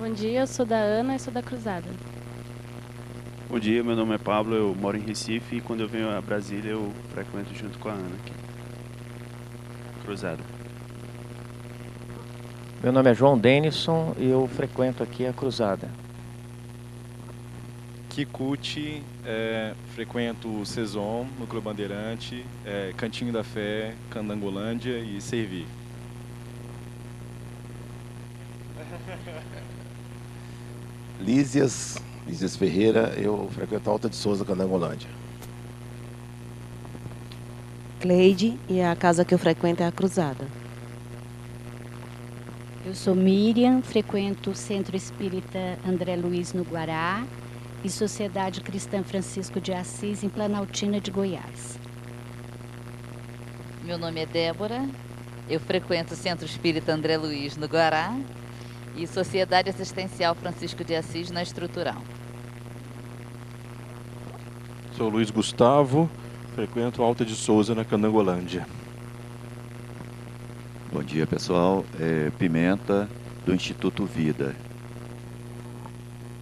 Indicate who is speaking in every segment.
Speaker 1: Bom dia, eu sou da Ana e sou da Cruzada.
Speaker 2: Bom dia, meu nome é Pablo, eu moro em Recife e quando eu venho a Brasília eu frequento junto com a Ana aqui. Cruzada.
Speaker 3: Meu nome é João Denison e eu frequento aqui a Cruzada.
Speaker 4: Kikuchi, frequento o Sezon, Núcleo Bandeirante, Cantinho da Fé, Candangolândia e Servi.
Speaker 5: Lísias Ferreira, eu frequento a Alta de Souza, Candangolândia.
Speaker 6: Cleide, e a casa que eu frequento é a Cruzada.
Speaker 7: Eu sou Miriam, frequento o Centro Espírita André Luiz no Guará e Sociedade Cristã Francisco de Assis em Planaltina de Goiás.
Speaker 8: Meu nome é Débora, eu frequento o Centro Espírita André Luiz no Guará e Sociedade Assistencial Francisco de Assis na Estrutural.
Speaker 9: Sou Luiz Gustavo, frequento Alta de Souza na Candangolândia.
Speaker 10: Bom dia, pessoal. Pimenta, do Instituto Vida.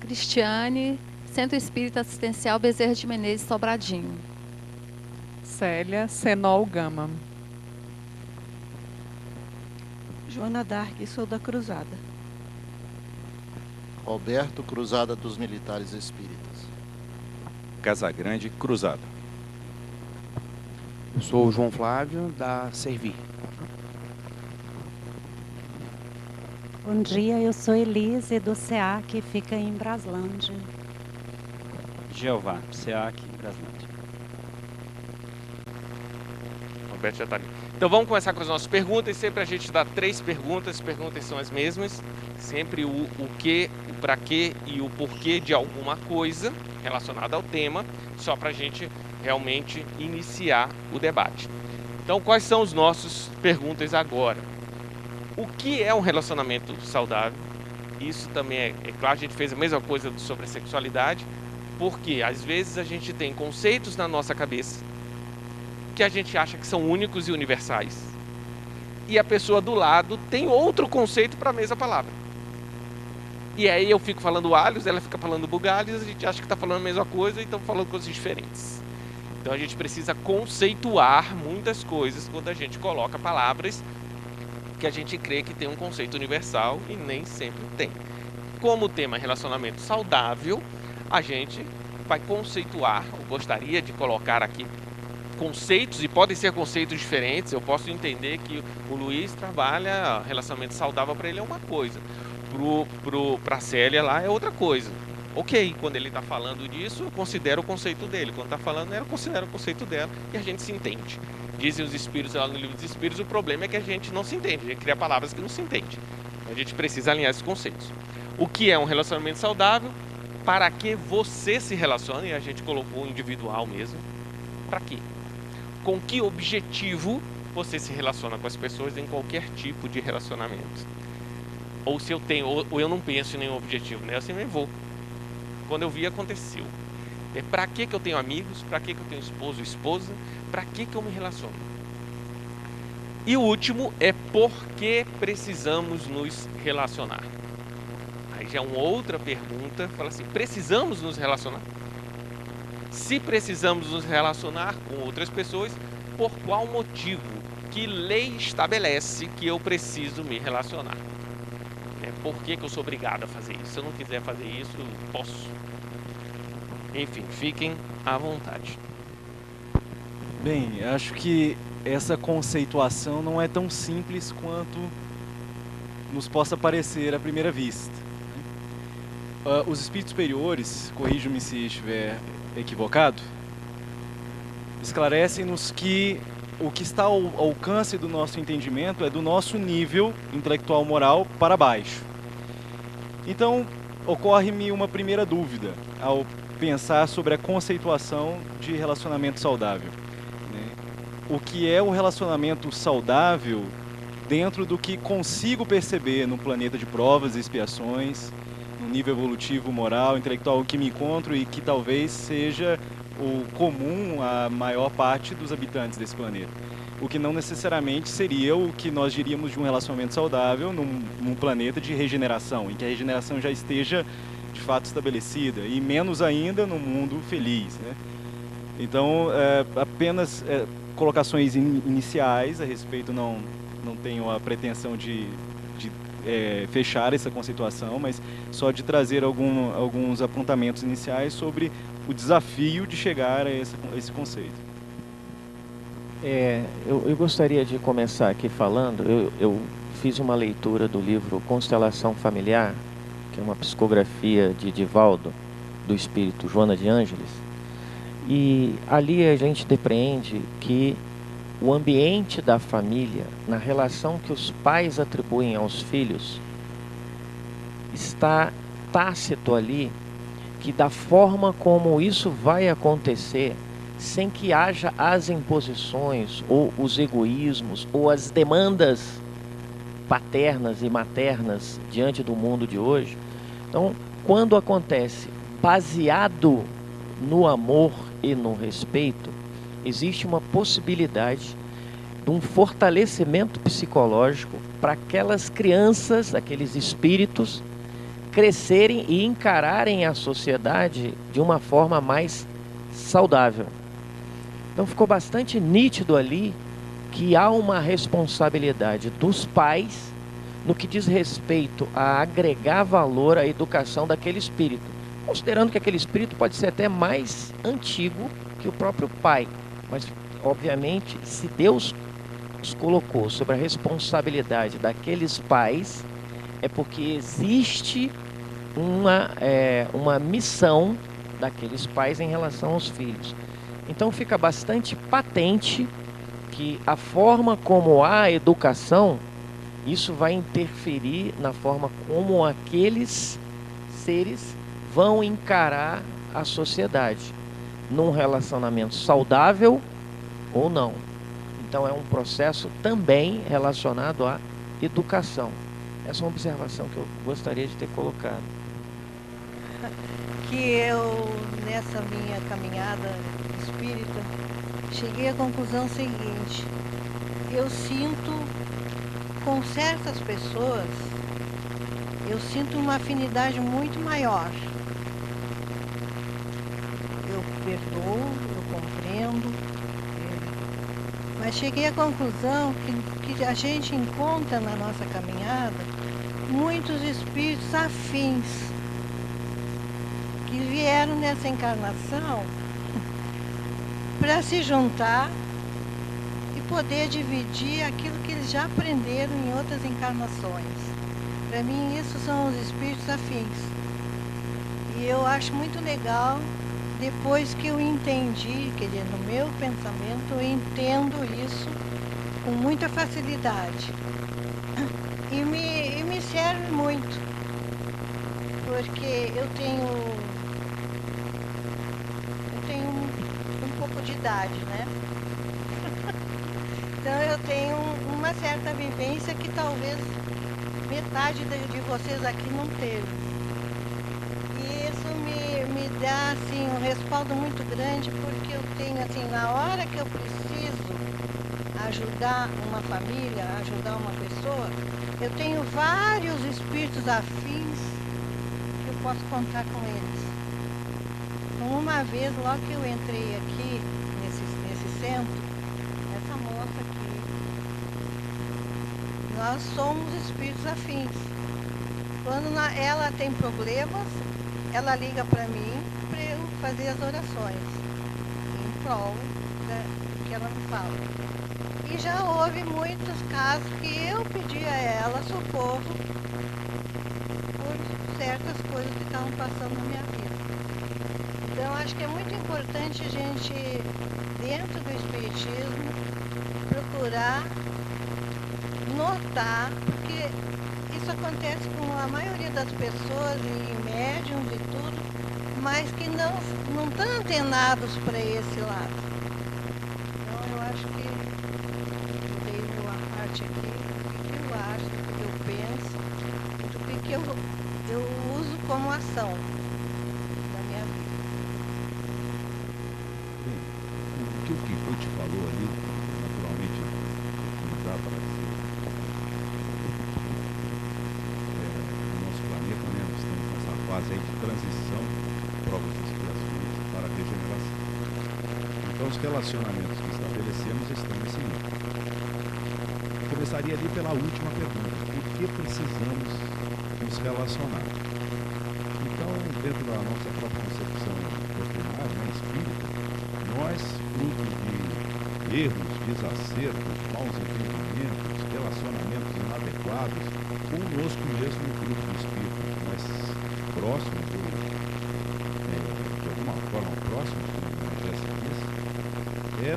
Speaker 11: Cristiane, Centro Espírita Assistencial Bezerra de Menezes, Sobradinho.
Speaker 12: Célia, Senol Gama.
Speaker 13: Joana Dark, sou da Cruzada.
Speaker 14: Roberto, Cruzada dos Militares Espíritas.
Speaker 15: Casagrande, Cruzada.
Speaker 16: Eu sou o João Flávio, da Servi.
Speaker 17: Bom dia, eu sou Elise, do CEA, que fica em Braslândia.
Speaker 18: Jeová, SEAC, Braslândia.
Speaker 19: Roberto já está ali. Então vamos começar com as nossas perguntas. Sempre a gente dá 3 perguntas. As perguntas são as mesmas. Sempre o que, o para quê e o porquê de alguma coisa relacionada ao tema, só para a gente realmente iniciar o debate. Então, quais são as nossas perguntas agora? O que é um relacionamento saudável? Isso também é claro, a gente fez a mesma coisa sobre a sexualidade, porque às vezes a gente tem conceitos na nossa cabeça que a gente acha que são únicos e universais, e a pessoa do lado tem outro conceito para a mesma palavra. E aí eu fico falando alhos, ela fica falando bugalhos, a gente acha que está falando a mesma coisa e estamos falando coisas diferentes. Então a gente precisa conceituar muitas coisas quando a gente coloca palavras que a gente crê que tem um conceito universal e nem sempre tem. Como o tema é relacionamento saudável, a gente vai conceituar, ou gostaria de colocar aqui conceitos, e podem ser conceitos diferentes. Eu posso entender que o Luiz trabalha relacionamento saudável, para ele é uma coisa, para a Célia lá é outra coisa. Ok, quando ele está falando disso, eu considero o conceito dele. Quando está falando, eu considero o conceito dela e a gente se entende. Dizem os espíritos lá no livro dos espíritos, o problema é que a gente não se entende, a gente cria palavras que não se entende. A gente precisa alinhar esses conceitos. O que é um relacionamento saudável? Para que você se relaciona, e a gente colocou individual mesmo. Para quê? Com que objetivo você se relaciona com as pessoas em qualquer tipo de relacionamento? Ou se eu tenho, ou eu não penso em nenhum objetivo, né? Eu sempre vou. Quando eu vi, aconteceu. Para que eu tenho amigos? Para que eu tenho esposo, esposa? Para que eu me relaciono? E o último é por que precisamos nos relacionar. Aí já é uma outra pergunta, fala assim, precisamos nos relacionar? Se precisamos nos relacionar com outras pessoas, por qual motivo? Que lei estabelece que eu preciso me relacionar? Por que eu sou obrigado a fazer isso? Se eu não quiser fazer isso, eu posso. Enfim, fiquem à vontade.
Speaker 4: Bem, acho que essa conceituação não é tão simples quanto nos possa parecer à primeira vista. Os espíritos superiores, corrijam-me se estiver equivocado, esclarecem-nos que o que está ao alcance do nosso entendimento é do nosso nível intelectual moral para baixo. Então, ocorre-me uma primeira dúvida ao pensar sobre a conceituação de relacionamento saudável. O que é o relacionamento saudável dentro do que consigo perceber no planeta de provas e expiações, no nível evolutivo, moral, intelectual que me encontro e que talvez seja o comum à maior parte dos habitantes desse planeta. O que não necessariamente seria o que nós diríamos de um relacionamento saudável num planeta de regeneração, em que a regeneração já esteja de fato estabelecida, e menos ainda num mundo feliz, né? Então, apenas colocações iniciais a respeito, não tenho a pretensão de fechar essa conceituação, mas só de trazer alguns apontamentos iniciais sobre o desafio de chegar a esse conceito.
Speaker 3: Eu gostaria de começar aqui falando, eu fiz uma leitura do livro Constelação Familiar, que é uma psicografia de Divaldo, do espírito Joana de Ângeles, e ali a gente depreende que o ambiente da família, na relação que os pais atribuem aos filhos, está tácito ali, que da forma como isso vai acontecer, sem que haja as imposições, ou os egoísmos, ou as demandas paternas e maternas diante do mundo de hoje. Então, quando acontece baseado no amor e no respeito, existe uma possibilidade de um fortalecimento psicológico para aquelas crianças, aqueles espíritos, crescerem e encararem a sociedade de uma forma mais saudável. Então ficou bastante nítido ali que há uma responsabilidade dos pais no que diz respeito a agregar valor à educação daquele espírito, considerando que aquele espírito pode ser até mais antigo que o próprio pai, mas obviamente se Deus os colocou sobre a responsabilidade daqueles pais, é porque existe uma missão daqueles pais em relação aos filhos. Então fica bastante patente que a forma como há a educação, isso vai interferir na forma como aqueles seres vão encarar a sociedade, num relacionamento saudável ou não. Então é um processo também relacionado à educação. Essa é uma observação que eu gostaria de ter colocado.
Speaker 13: Que eu, nessa minha caminhada espírita, cheguei à conclusão seguinte: eu sinto com certas pessoas, eu sinto uma afinidade muito maior. Eu perdoo, eu compreendo, mas cheguei à conclusão que a gente encontra na nossa caminhada muitos espíritos afins que vieram nessa encarnação para se juntar e poder dividir aquilo que eles já aprenderam em outras encarnações. Para mim, isso são os espíritos afins. E eu acho muito legal, depois que eu entendi, quer dizer, no meu pensamento, eu entendo isso com muita facilidade. E me serve muito, porque eu tenho um pouco de idade, né? Então eu tenho uma certa vivência que talvez metade de vocês aqui não teve. E isso me dá assim, um respaldo muito grande, porque eu tenho, assim, na hora que eu preciso ajudar uma família, ajudar uma pessoa, eu tenho vários espíritos afins que eu posso contar com eles. Então, uma vez, logo que eu entrei aqui, nesse centro, essa moça aqui, nós somos espíritos afins. Quando ela tem problemas, ela liga para mim para eu fazer as orações em prol do que ela me fala. E já houve muitos casos que eu pedi a ela socorro por certas coisas que estavam passando na minha vida. Então, acho que é muito importante a gente, dentro do espiritismo, procurar notar, porque isso acontece com a maioria das pessoas, e médiums e tudo, mas que não estão antenados para esse lado. Então, eu acho que eu dei uma parte aqui do que eu acho, do que eu penso, do que eu uso como ação na minha vida.
Speaker 18: o que Ruth falou ali, naturalmente, não dá para dizer. No nosso planeta, né, nós estamos nessa fase aí de transição, provas e expiações para a regeneração. Então, os relacionamentos que estabelecemos estão nesse nível. Começaria ali pela última pergunta: por que precisamos nos relacionar? Então, dentro da nossa própria concepção doutrinária, né, espírita, nós, fruto de erros, desacertos, maus entendimentos, relacionamentos inadequados, conosco mesmo no grupo de espíritos mais próximos, de alguma forma próximos, como a Jéssica disse,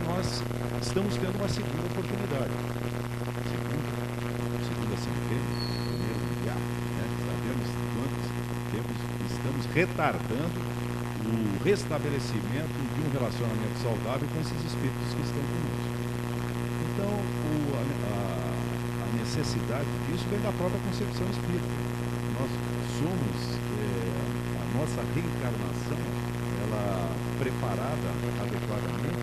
Speaker 18: nós estamos tendo uma segunda oportunidade. Segunda centena, primeiro milhar, né? Sabemos quantos tempos estamos retardando o restabelecimento de um relacionamento saudável com esses espíritos que estão conosco. Então, a necessidade disso vem da própria concepção espírita. Nós somos, a nossa reencarnação, ela preparada adequadamente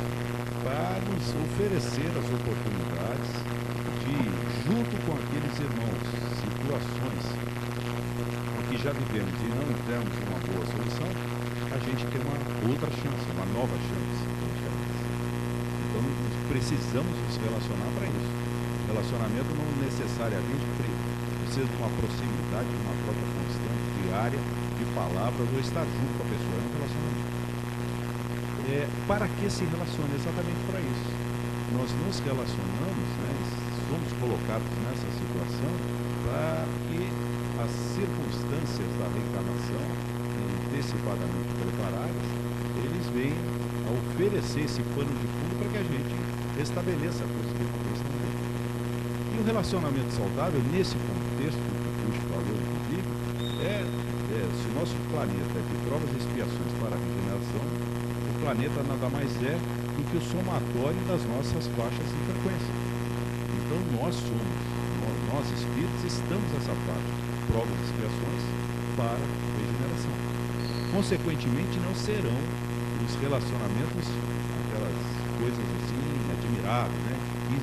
Speaker 18: para nos oferecer as oportunidades de, junto com aqueles irmãos, situações que já vivemos e não entramos em uma boa solução, a gente tem uma outra chance, uma nova chance. Então, precisamos nos relacionar para isso. Relacionamento não necessariamente precisa de uma proximidade, de uma troca constante, diária, de palavras, ou estar junto com a pessoa. É um relacionamento. Para que se relaciona? Exatamente para isso. Nós nos relacionamos, né, somos colocados nessa situação para que as circunstâncias da reencarnação, antecipadamente preparadas, eles venham a oferecer esse pano de fundo para que a gente estabeleça a coisa que acontece também. E o relacionamento saudável, nesse contexto que o Puxa falou, inclusive, se o nosso planeta é de provas e expiações para a regeneração, o planeta nada mais é do que o somatório das nossas faixas de frequência. Então nós espíritos, estamos nessa faixa, provas e expiações para a regeneração. Consequentemente, não serão os relacionamentos aquelas coisas assim admiráveis, né? E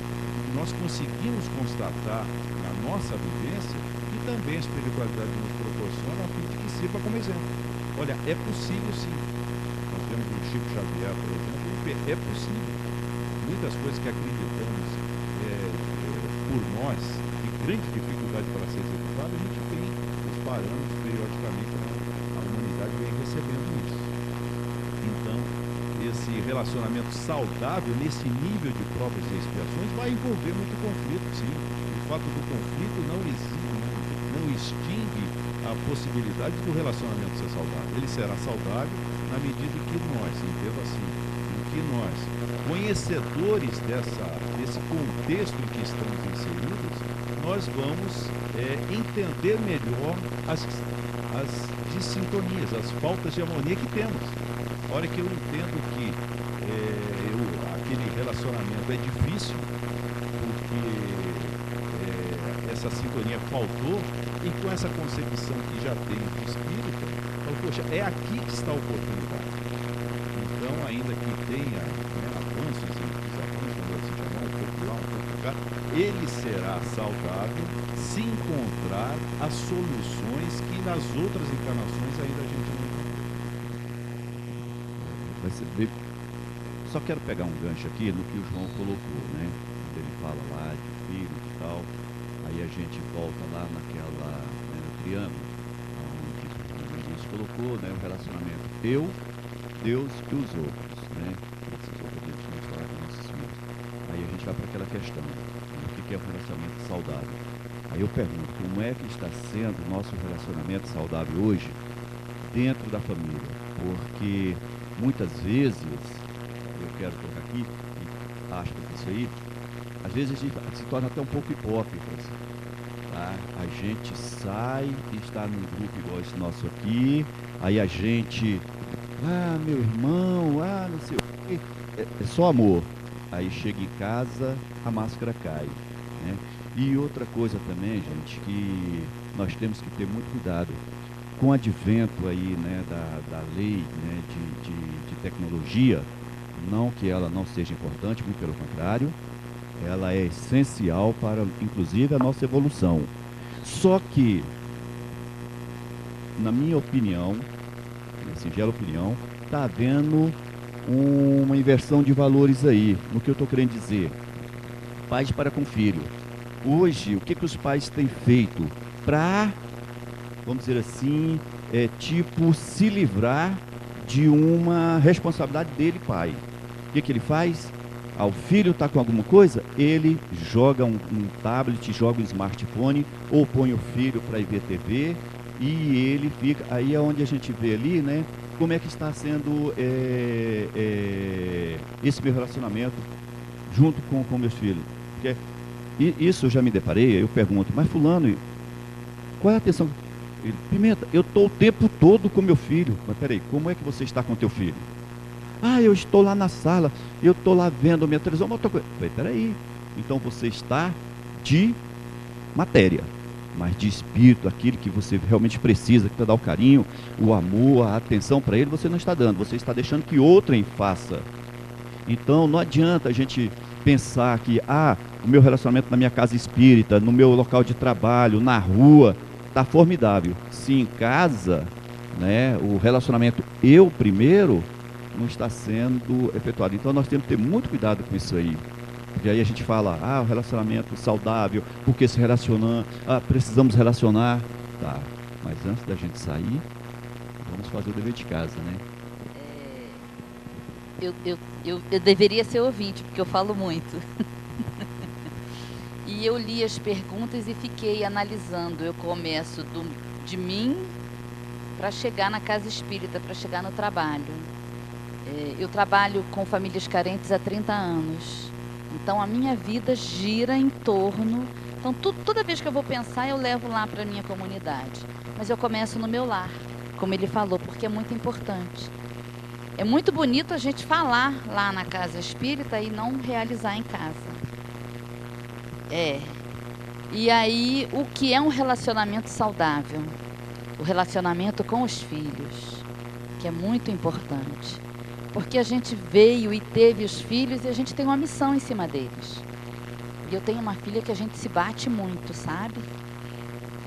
Speaker 18: nós conseguimos constatar na nossa vivência e também a espiritualidade nos proporciona a fim de que sirva como exemplo. Olha, é possível sim. Nós vemos o Chico Xavier, por exemplo, é possível. Muitas coisas que acreditamos por nós, de grande dificuldade para ser executada, a gente tem os parâmetros periodicamente, a humanidade vem recebendo isso. Então, esse relacionamento saudável, nesse nível de provas e expiações, vai envolver muito conflito, sim. O fato do conflito não extingue a possibilidade do relacionamento ser saudável. Ele será saudável na medida que nós, entendo assim, que nós, conhecedores desse contexto em que estamos inseridos, nós vamos entender melhor as dissintonias, as faltas de harmonia que temos. A hora que eu entendo que aquele relacionamento é difícil, porque essa sintonia faltou, e com essa concepção que já tenho de espírito, eu falo, poxa, é aqui que está a oportunidade. Então, ainda que tenha avanços e desavanços, vamos assim chamar, um pouco lá, um pouco cá, ele será saudável se encontrar as soluções que nas outras encarnações ainda a gente não encontrou.
Speaker 10: Só quero pegar um gancho aqui no que o João colocou, né? Ele fala lá de filho e tal, aí a gente volta lá naquela, no triângulo, onde o Luiz colocou, né, o relacionamento eu, Deus e os outros, né? Esses obedientes nos falar com Nossa Senhora. Aí a gente vai para aquela questão, né? O que é um relacionamento saudável? Aí eu pergunto, como é que está sendo o nosso relacionamento saudável hoje dentro da família? Porque muitas vezes, eu quero colocar aqui, e acho que isso aí, às vezes a gente se torna até um pouco hipócritas. Tá? A gente sai e está num grupo igual esse nosso aqui, aí a gente, meu irmão, não sei o quê, é só amor. Aí chega em casa, a máscara cai, né? E outra coisa também, gente, que nós temos que ter muito cuidado com o advento aí, né, da lei, né, de tecnologia, Não que ela não seja importante, muito pelo contrário, ela é essencial para, inclusive, a nossa evolução. Só que, na minha opinião, minha singela opinião, está havendo uma inversão de valores aí. No que eu estou querendo dizer? Pais para com filho. Hoje, o que os pais têm feito para, vamos dizer assim, se livrar de uma responsabilidade dele, pai? O que ele faz? O filho está com alguma coisa, ele joga um tablet, joga um smartphone, ou põe o filho para ir ver TV, e ele fica... Aí é onde a gente vê ali, né, como é que está sendo esse meu relacionamento junto com meus filhos. Porque isso eu já me deparei, eu pergunto, mas fulano, qual é a atenção? Ele, Pimenta, eu estou o tempo todo com meu filho. Mas peraí, como é que você está com teu filho? Eu estou lá na sala, eu estou lá vendo minha televisão. Peraí, então você está de matéria, mas de espírito, aquilo que você realmente precisa, que para dar o carinho, o amor, a atenção para ele, você não está dando, você está deixando que outrem faça. Então não adianta a gente pensar que o meu relacionamento na minha casa espírita, no meu local de trabalho, na rua, está formidável. Se em casa, né, o relacionamento eu primeiro não está sendo efetuado. Então nós temos que ter muito cuidado com isso aí. Porque aí a gente fala, o relacionamento saudável, porque se relacionar, precisamos relacionar. Tá, mas antes da gente sair, vamos fazer o dever de casa, né?
Speaker 8: Eu deveria ser ouvinte, porque eu falo muito. E eu li as perguntas e fiquei analisando. Eu começo de mim para chegar na casa espírita, para chegar no trabalho. Eu trabalho com famílias carentes há 30 anos. Então a minha vida gira em torno... Então toda vez que eu vou pensar, eu levo lá para a minha comunidade. Mas eu começo no meu lar, como ele falou, porque é muito importante. É muito bonito a gente falar lá na casa espírita e não realizar em casa. E aí, o que é um relacionamento saudável? O relacionamento com os filhos, que é muito importante. Porque a gente veio e teve os filhos e a gente tem uma missão em cima deles. E eu tenho uma filha que a gente se bate muito, sabe?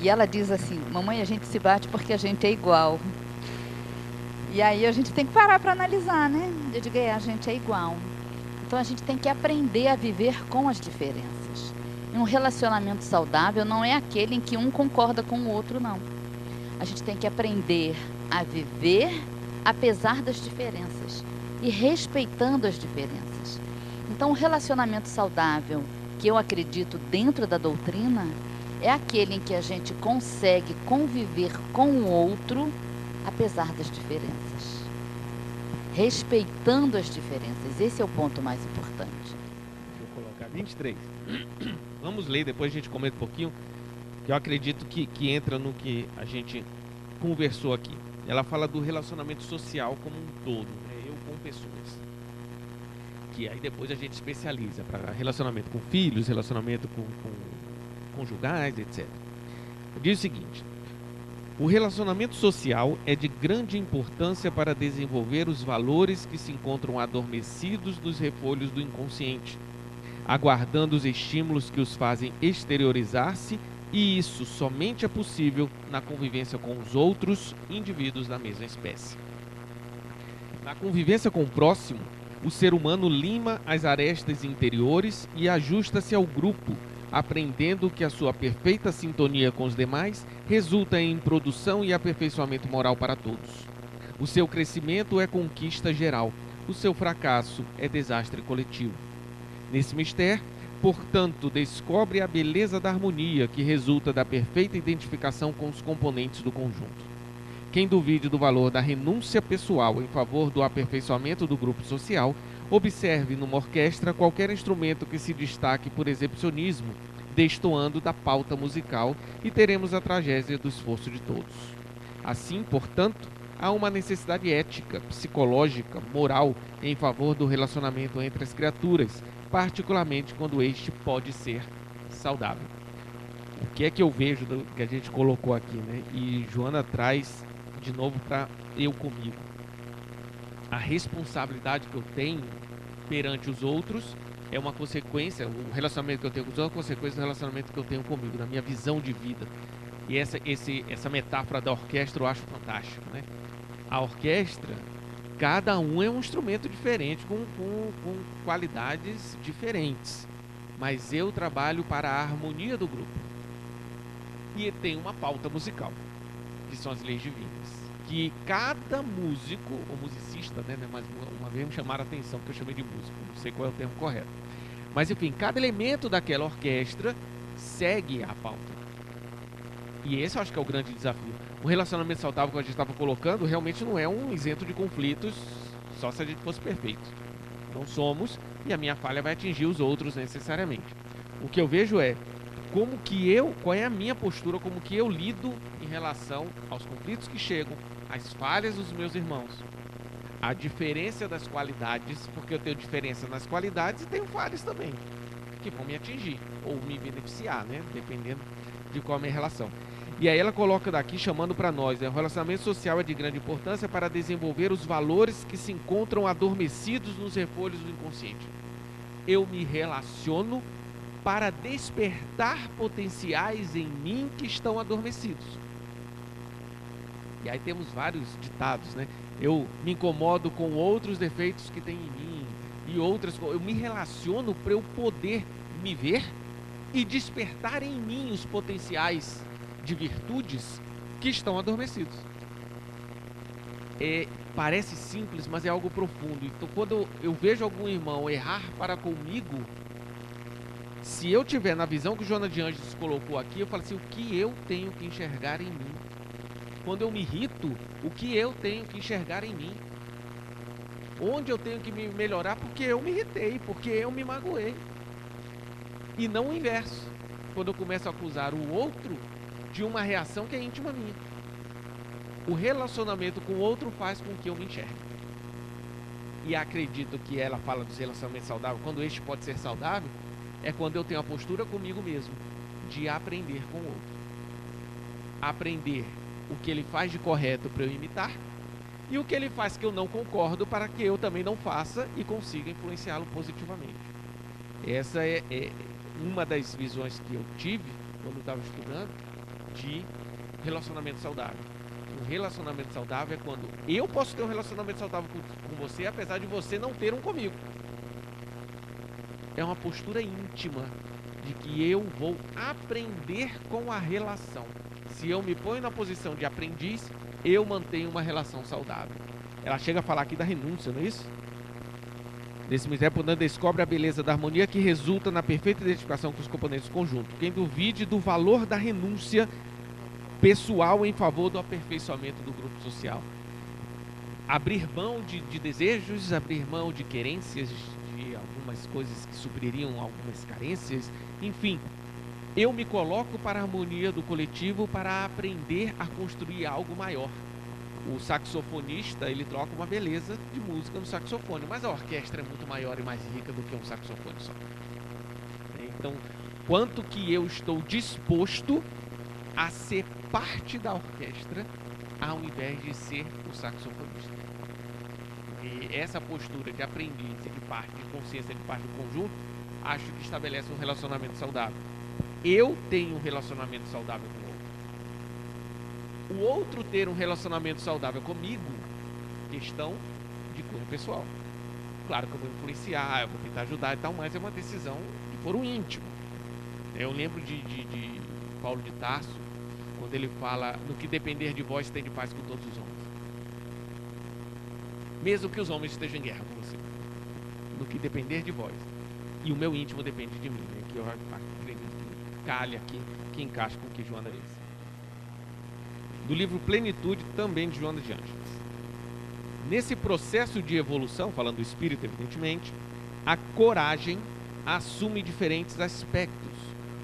Speaker 8: E ela diz assim, mamãe, a gente se bate porque a gente é igual. E aí a gente tem que parar para analisar, né? Eu digo, a gente é igual. Então a gente tem que aprender a viver com as diferenças. Um relacionamento saudável não é aquele em que um concorda com o outro, não. A gente tem que aprender a viver apesar das diferenças e respeitando as diferenças. Então, o relacionamento saudável, que eu acredito dentro da doutrina, é aquele em que a gente consegue conviver com o outro apesar das diferenças, respeitando as diferenças. Esse é o ponto mais importante.
Speaker 19: Deixa eu colocar 23. Vamos ler, depois a gente comenta um pouquinho, que eu acredito que entra no que a gente conversou aqui. Ela fala do relacionamento social como um todo, né? Eu com pessoas. Que aí depois a gente especializa para relacionamento com filhos, relacionamento com conjugais, etc. Diz o seguinte: o relacionamento social é de grande importância para desenvolver os valores que se encontram adormecidos nos refolhos do inconsciente, aguardando os estímulos que os fazem exteriorizar-se, e isso somente é possível na convivência com os outros indivíduos da mesma espécie. Na convivência com o próximo, o ser humano lima as arestas interiores e ajusta-se ao grupo, aprendendo que a sua perfeita sintonia com os demais resulta em produção e aperfeiçoamento moral para todos. O seu crescimento é conquista geral, o seu fracasso é desastre coletivo. Nesse mistério, portanto, descobre a beleza da harmonia que resulta da perfeita identificação com os componentes do conjunto. Quem duvide do valor da renúncia pessoal em favor do aperfeiçoamento do grupo social, observe numa orquestra qualquer instrumento que se destaque por exibicionismo, destoando da pauta musical, e teremos a tragédia do esforço de todos. Assim, portanto, há uma necessidade ética, psicológica, moral em favor do relacionamento entre as criaturas, particularmente quando este pode ser saudável. O que é que eu vejo do que a gente colocou aqui, né? E Joana traz de novo para eu comigo. A responsabilidade que eu tenho perante os outros é uma consequência, o relacionamento que eu tenho com os outros é uma consequência do relacionamento que eu tenho comigo, da minha visão de vida. E essa metáfora da orquestra eu acho fantástica, né? A orquestra, cada um é um instrumento diferente, com qualidades diferentes. Mas eu trabalho para a harmonia do grupo. E tem uma pauta musical, que são as leis divinas. Que cada músico, ou musicista, né? Mas uma vez me chamaram a atenção, que eu chamei de músico, não sei qual é o termo correto. Mas enfim, cada elemento daquela orquestra segue a pauta. E esse eu acho que é o grande desafio. O relacionamento saudável que a gente estava colocando realmente não é um isento de conflitos, só se a gente fosse perfeito. Não somos, e a minha falha vai atingir os outros necessariamente. O que eu vejo é qual é a minha postura, como que eu lido em relação aos conflitos que chegam, às falhas dos meus irmãos. A diferença das qualidades, porque eu tenho diferença nas qualidades e tenho falhas também, que vão me atingir ou me beneficiar, né? Dependendo de qual é a minha relação. E aí ela coloca daqui, chamando para nós, né? O relacionamento social é de grande importância para desenvolver os valores que se encontram adormecidos nos refolhos do inconsciente. Eu me relaciono para despertar potenciais em mim que estão adormecidos. E aí temos vários ditados, né? Eu me incomodo com outros defeitos que tem em mim e outras coisas. Eu me relaciono para eu poder me ver e despertar em mim os potenciais de virtudes que estão adormecidos. Parece simples, mas é algo profundo. Então, quando eu vejo algum irmão errar para comigo, se eu tiver na visão que o Joana de Ângeles colocou aqui, eu falo assim, o que eu tenho que enxergar em mim? Quando eu me irrito, o que eu tenho que enxergar em mim? Onde eu tenho que me melhorar porque eu me irritei, porque eu me magoei. E não o inverso. Quando eu começo a acusar o outro de uma reação que é íntima minha. O relacionamento com o outro faz com que eu me enxergue. E acredito que ela fala dos relacionamentos saudáveis, quando este pode ser saudável, é quando eu tenho a postura comigo mesmo, de aprender com o outro. Aprender o que ele faz de correto para eu imitar, e o que ele faz que eu não concordo para que eu também não faça e consiga influenciá-lo positivamente. Essa é uma das visões que eu tive quando estava estudando de relacionamento saudável. Um relacionamento saudável é quando eu posso ter um relacionamento saudável com você, apesar de você não ter um comigo. É uma postura íntima de que eu vou aprender com a relação. Se eu me ponho na posição de aprendiz, eu mantenho uma relação saudável. Ela chega a falar aqui da renúncia, não é isso? Nesse mistério, portanto, descobre a beleza da harmonia que resulta na perfeita identificação com os componentes do conjunto. Quem duvide do valor da renúncia pessoal em favor do aperfeiçoamento do grupo social. Abrir mão de desejos, abrir mão de querências, de algumas coisas que supririam algumas carências, enfim. Eu me coloco para a harmonia do coletivo para aprender a construir algo maior. O saxofonista, ele troca uma beleza de música no saxofone, mas a orquestra é muito maior e mais rica do que um saxofone só. Então, quanto que eu estou disposto a ser parte da orquestra ao invés de ser o saxofonista? E essa postura de aprendiz e de parte de consciência, de parte do conjunto, acho que estabelece um relacionamento saudável. Eu tenho um relacionamento saudável com o outro. O outro ter um relacionamento saudável comigo, questão de cunho pessoal. Claro que eu vou influenciar, eu vou tentar ajudar e tal, mas é uma decisão de foro íntimo. Eu lembro de Paulo de Tarso, quando ele fala, no que depender de vós, tem de paz com todos os homens. Mesmo que os homens estejam em guerra com você. No que depender de vós. E o meu íntimo depende de mim, né? Que eu acredito que calha aqui, que encaixa com o que Joana disse. Do livro Plenitude, também de Joana de Ângeles. Nesse processo de evolução, falando do espírito, evidentemente, a coragem assume diferentes aspectos,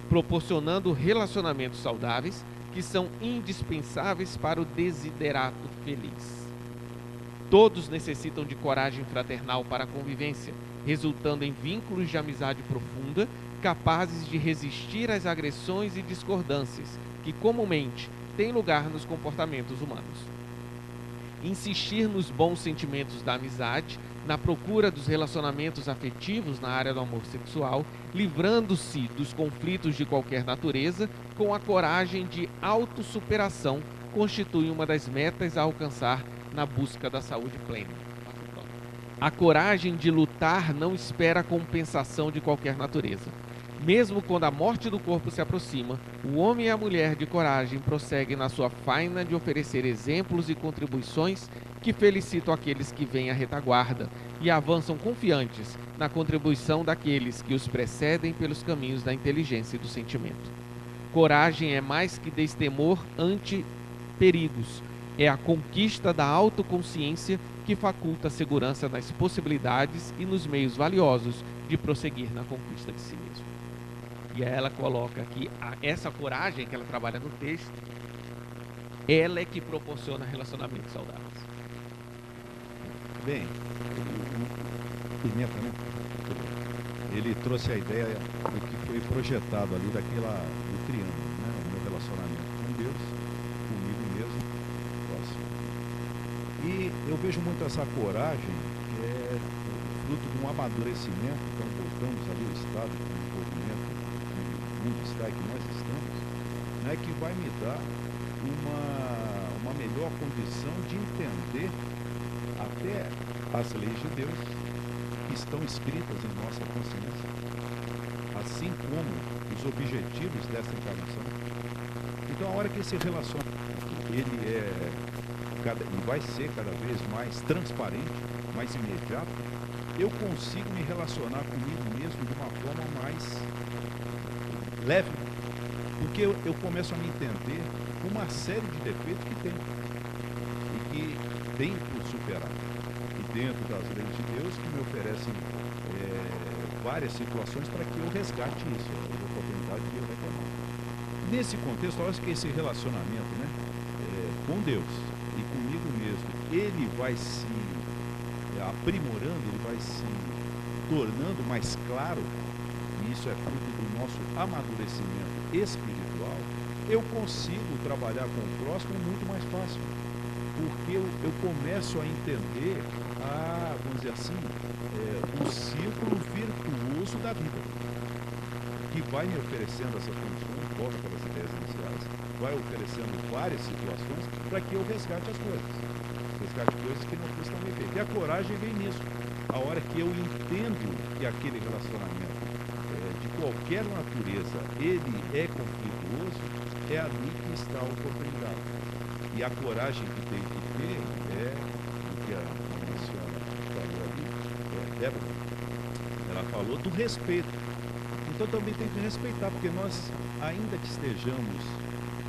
Speaker 19: proporcionando relacionamentos saudáveis que são indispensáveis para o desiderato feliz. Todos necessitam de coragem fraternal para a convivência, resultando em vínculos de amizade profunda, capazes de resistir às agressões e discordâncias que comumente têm lugar nos comportamentos humanos. Insistir nos bons sentimentos da amizade
Speaker 20: na procura dos relacionamentos afetivos na área do amor sexual, livrando-se dos conflitos de qualquer natureza, com a coragem de autossuperação, constitui uma das metas a alcançar na busca da saúde plena. A coragem de lutar não espera compensação de qualquer natureza. Mesmo quando a morte do corpo se aproxima, o homem e a mulher de coragem prosseguem na sua faina de oferecer exemplos e contribuições que felicitam aqueles que vêm à retaguarda e avançam confiantes na contribuição daqueles que os precedem pelos caminhos da inteligência e do sentimento. Coragem é mais que destemor ante perigos, é a conquista da autoconsciência que faculta a segurança nas possibilidades e nos meios valiosos de prosseguir na conquista de si mesmo. E aí ela coloca aqui essa coragem que ela trabalha no texto, ela é que proporciona relacionamentos saudáveis.
Speaker 18: Bem, o Pimenta, né? Ele trouxe a ideia do que foi projetado ali do triângulo, né? O meu relacionamento com Deus, comigo mesmo, próximo. E eu vejo muito essa coragem, fruto de um amadurecimento, então voltamos ali ao estado de envolvimento que o mundo está e que nós estamos, né? Que vai me dar uma melhor condição de entender até as leis de Deus que estão escritas em nossa consciência, assim como os objetivos dessa encarnação. Então, a hora que esse relacionamento ele vai ser cada vez mais transparente, mais imediato, eu consigo me relacionar comigo mesmo de uma forma mais leve, porque eu começo a me entender uma série de defeitos que tem e que tem por superar. E dentro das leis de Deus que me oferecem várias situações para que eu resgate isso, a oportunidade de eu reclamar. Nesse contexto, eu acho que esse relacionamento, né, com Deus e comigo mesmo, ele vai se aprimorando, ele vai se tornando mais claro, e isso é fruto do nosso amadurecimento espiritual. Eu consigo trabalhar com o próximo muito mais fácil, porque eu começo a entender, vamos dizer assim, o círculo virtuoso da vida, que vai me oferecendo essas condições, volta pelas ideias iniciais, vai oferecendo várias situações para que eu resgate as coisas. Resgate coisas que não custam me ver. E a coragem vem nisso. A hora que eu entendo que aquele relacionamento, de qualquer natureza, ele é conflituoso, é ali que está a oportunidade. E a coragem que tem que ter é o que a senhora falou ali, Débora, ela falou do respeito. Então também tem que respeitar, porque nós, ainda que estejamos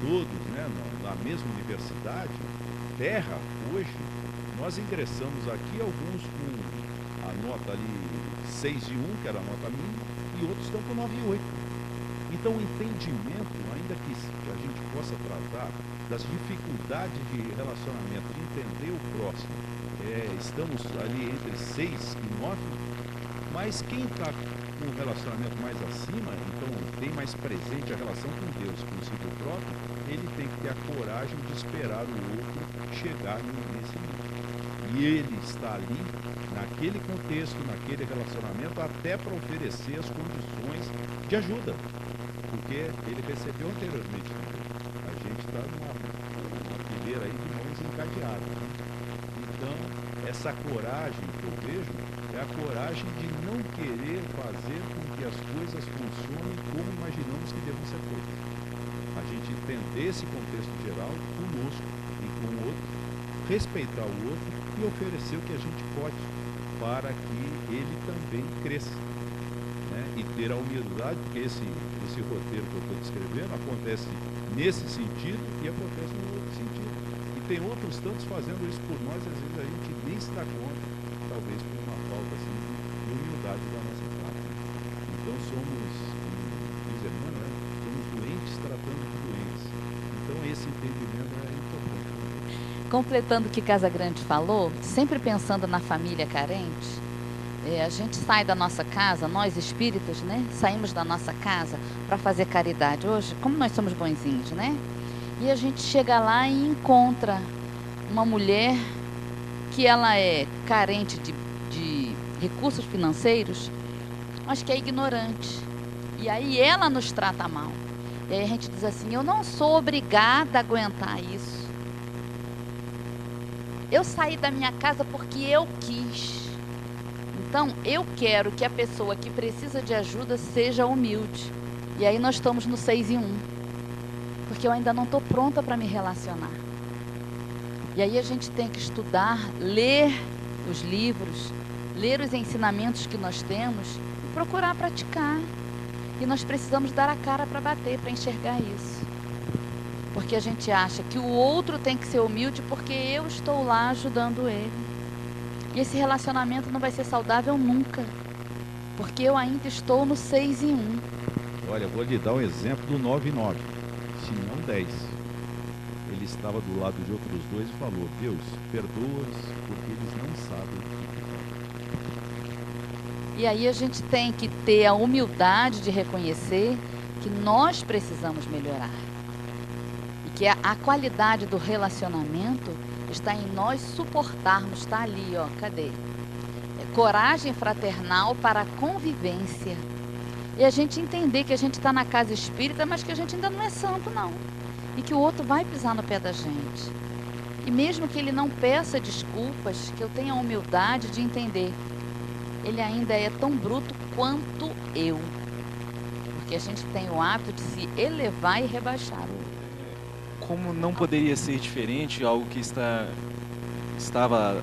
Speaker 18: todos, né, na mesma universidade, Terra, hoje, nós ingressamos aqui, alguns com a nota ali 6 de 1, que era a nota mínima, e outros estão com 9 e 8. Então o entendimento, ainda que a gente possa tratar das dificuldades de relacionamento, de entender o próximo, estamos ali entre 6 e 9, mas quem está com um relacionamento mais acima, então tem mais presente a relação com Deus, consigo próprio, ele tem que ter a coragem de esperar o outro chegar nesse nível. E ele está ali, naquele contexto, naquele relacionamento, até para oferecer as condições de ajuda, porque ele recebeu anteriormente. A gente está numa fileira aí de mãos encadeadas. Então, essa coragem que eu vejo é a coragem de não querer fazer com que as coisas funcionem como imaginamos que devam ser feitas. A gente entender esse contexto geral conosco e com o outro, respeitar o outro e oferecer o que a gente pode para que ele também cresça, né? E ter a humildade, porque esse roteiro que eu estou descrevendo acontece nesse sentido e acontece no outro sentido. E tem outros tantos fazendo isso por nós, às vezes a gente nem se dá conta, talvez por uma falta assim, de humildade da nossa parte. Então somos, como diz Emmanuel, somos doentes tratando de doentes. Então esse entendimento é importante.
Speaker 8: Completando o que Casagrande falou, sempre pensando na família carente, a gente sai da nossa casa, nós espíritas, né? Saímos da nossa casa para fazer caridade. Hoje, como nós somos bonzinhos, né? E a gente chega lá e encontra uma mulher que ela é carente de recursos financeiros, mas que é ignorante. E aí ela nos trata mal. E aí a gente diz assim, eu não sou obrigada a aguentar isso. Eu saí da minha casa porque eu quis. Então, eu quero que a pessoa que precisa de ajuda seja humilde. E aí nós estamos no 6 em 1. Porque eu ainda não estou pronta para me relacionar. E aí a gente tem que estudar, ler os livros, ler os ensinamentos que nós temos e procurar praticar. E nós precisamos dar a cara para bater, para enxergar isso. Porque a gente acha que o outro tem que ser humilde porque eu estou lá ajudando ele. E esse relacionamento não vai ser saudável nunca. Porque eu ainda estou no 6 em 1.
Speaker 18: Olha, vou lhe dar um exemplo do 9 em 9, se não 10. Ele estava do lado de outros dois e falou, Deus, perdoa-os porque eles não sabem o que fazem.
Speaker 8: E aí a gente tem que ter a humildade de reconhecer que nós precisamos melhorar. E que a qualidade do relacionamento está em nós suportarmos, está ali, ó, cadê? Coragem fraternal para a convivência. E a gente entender que a gente está na casa espírita, mas que a gente ainda não é santo, não. E que o outro vai pisar no pé da gente. E mesmo que ele não peça desculpas, que eu tenha a humildade de entender. Ele ainda é tão bruto quanto eu. Porque a gente tem o hábito de se elevar e rebaixar o outro.
Speaker 4: Como não poderia ser diferente, algo que estava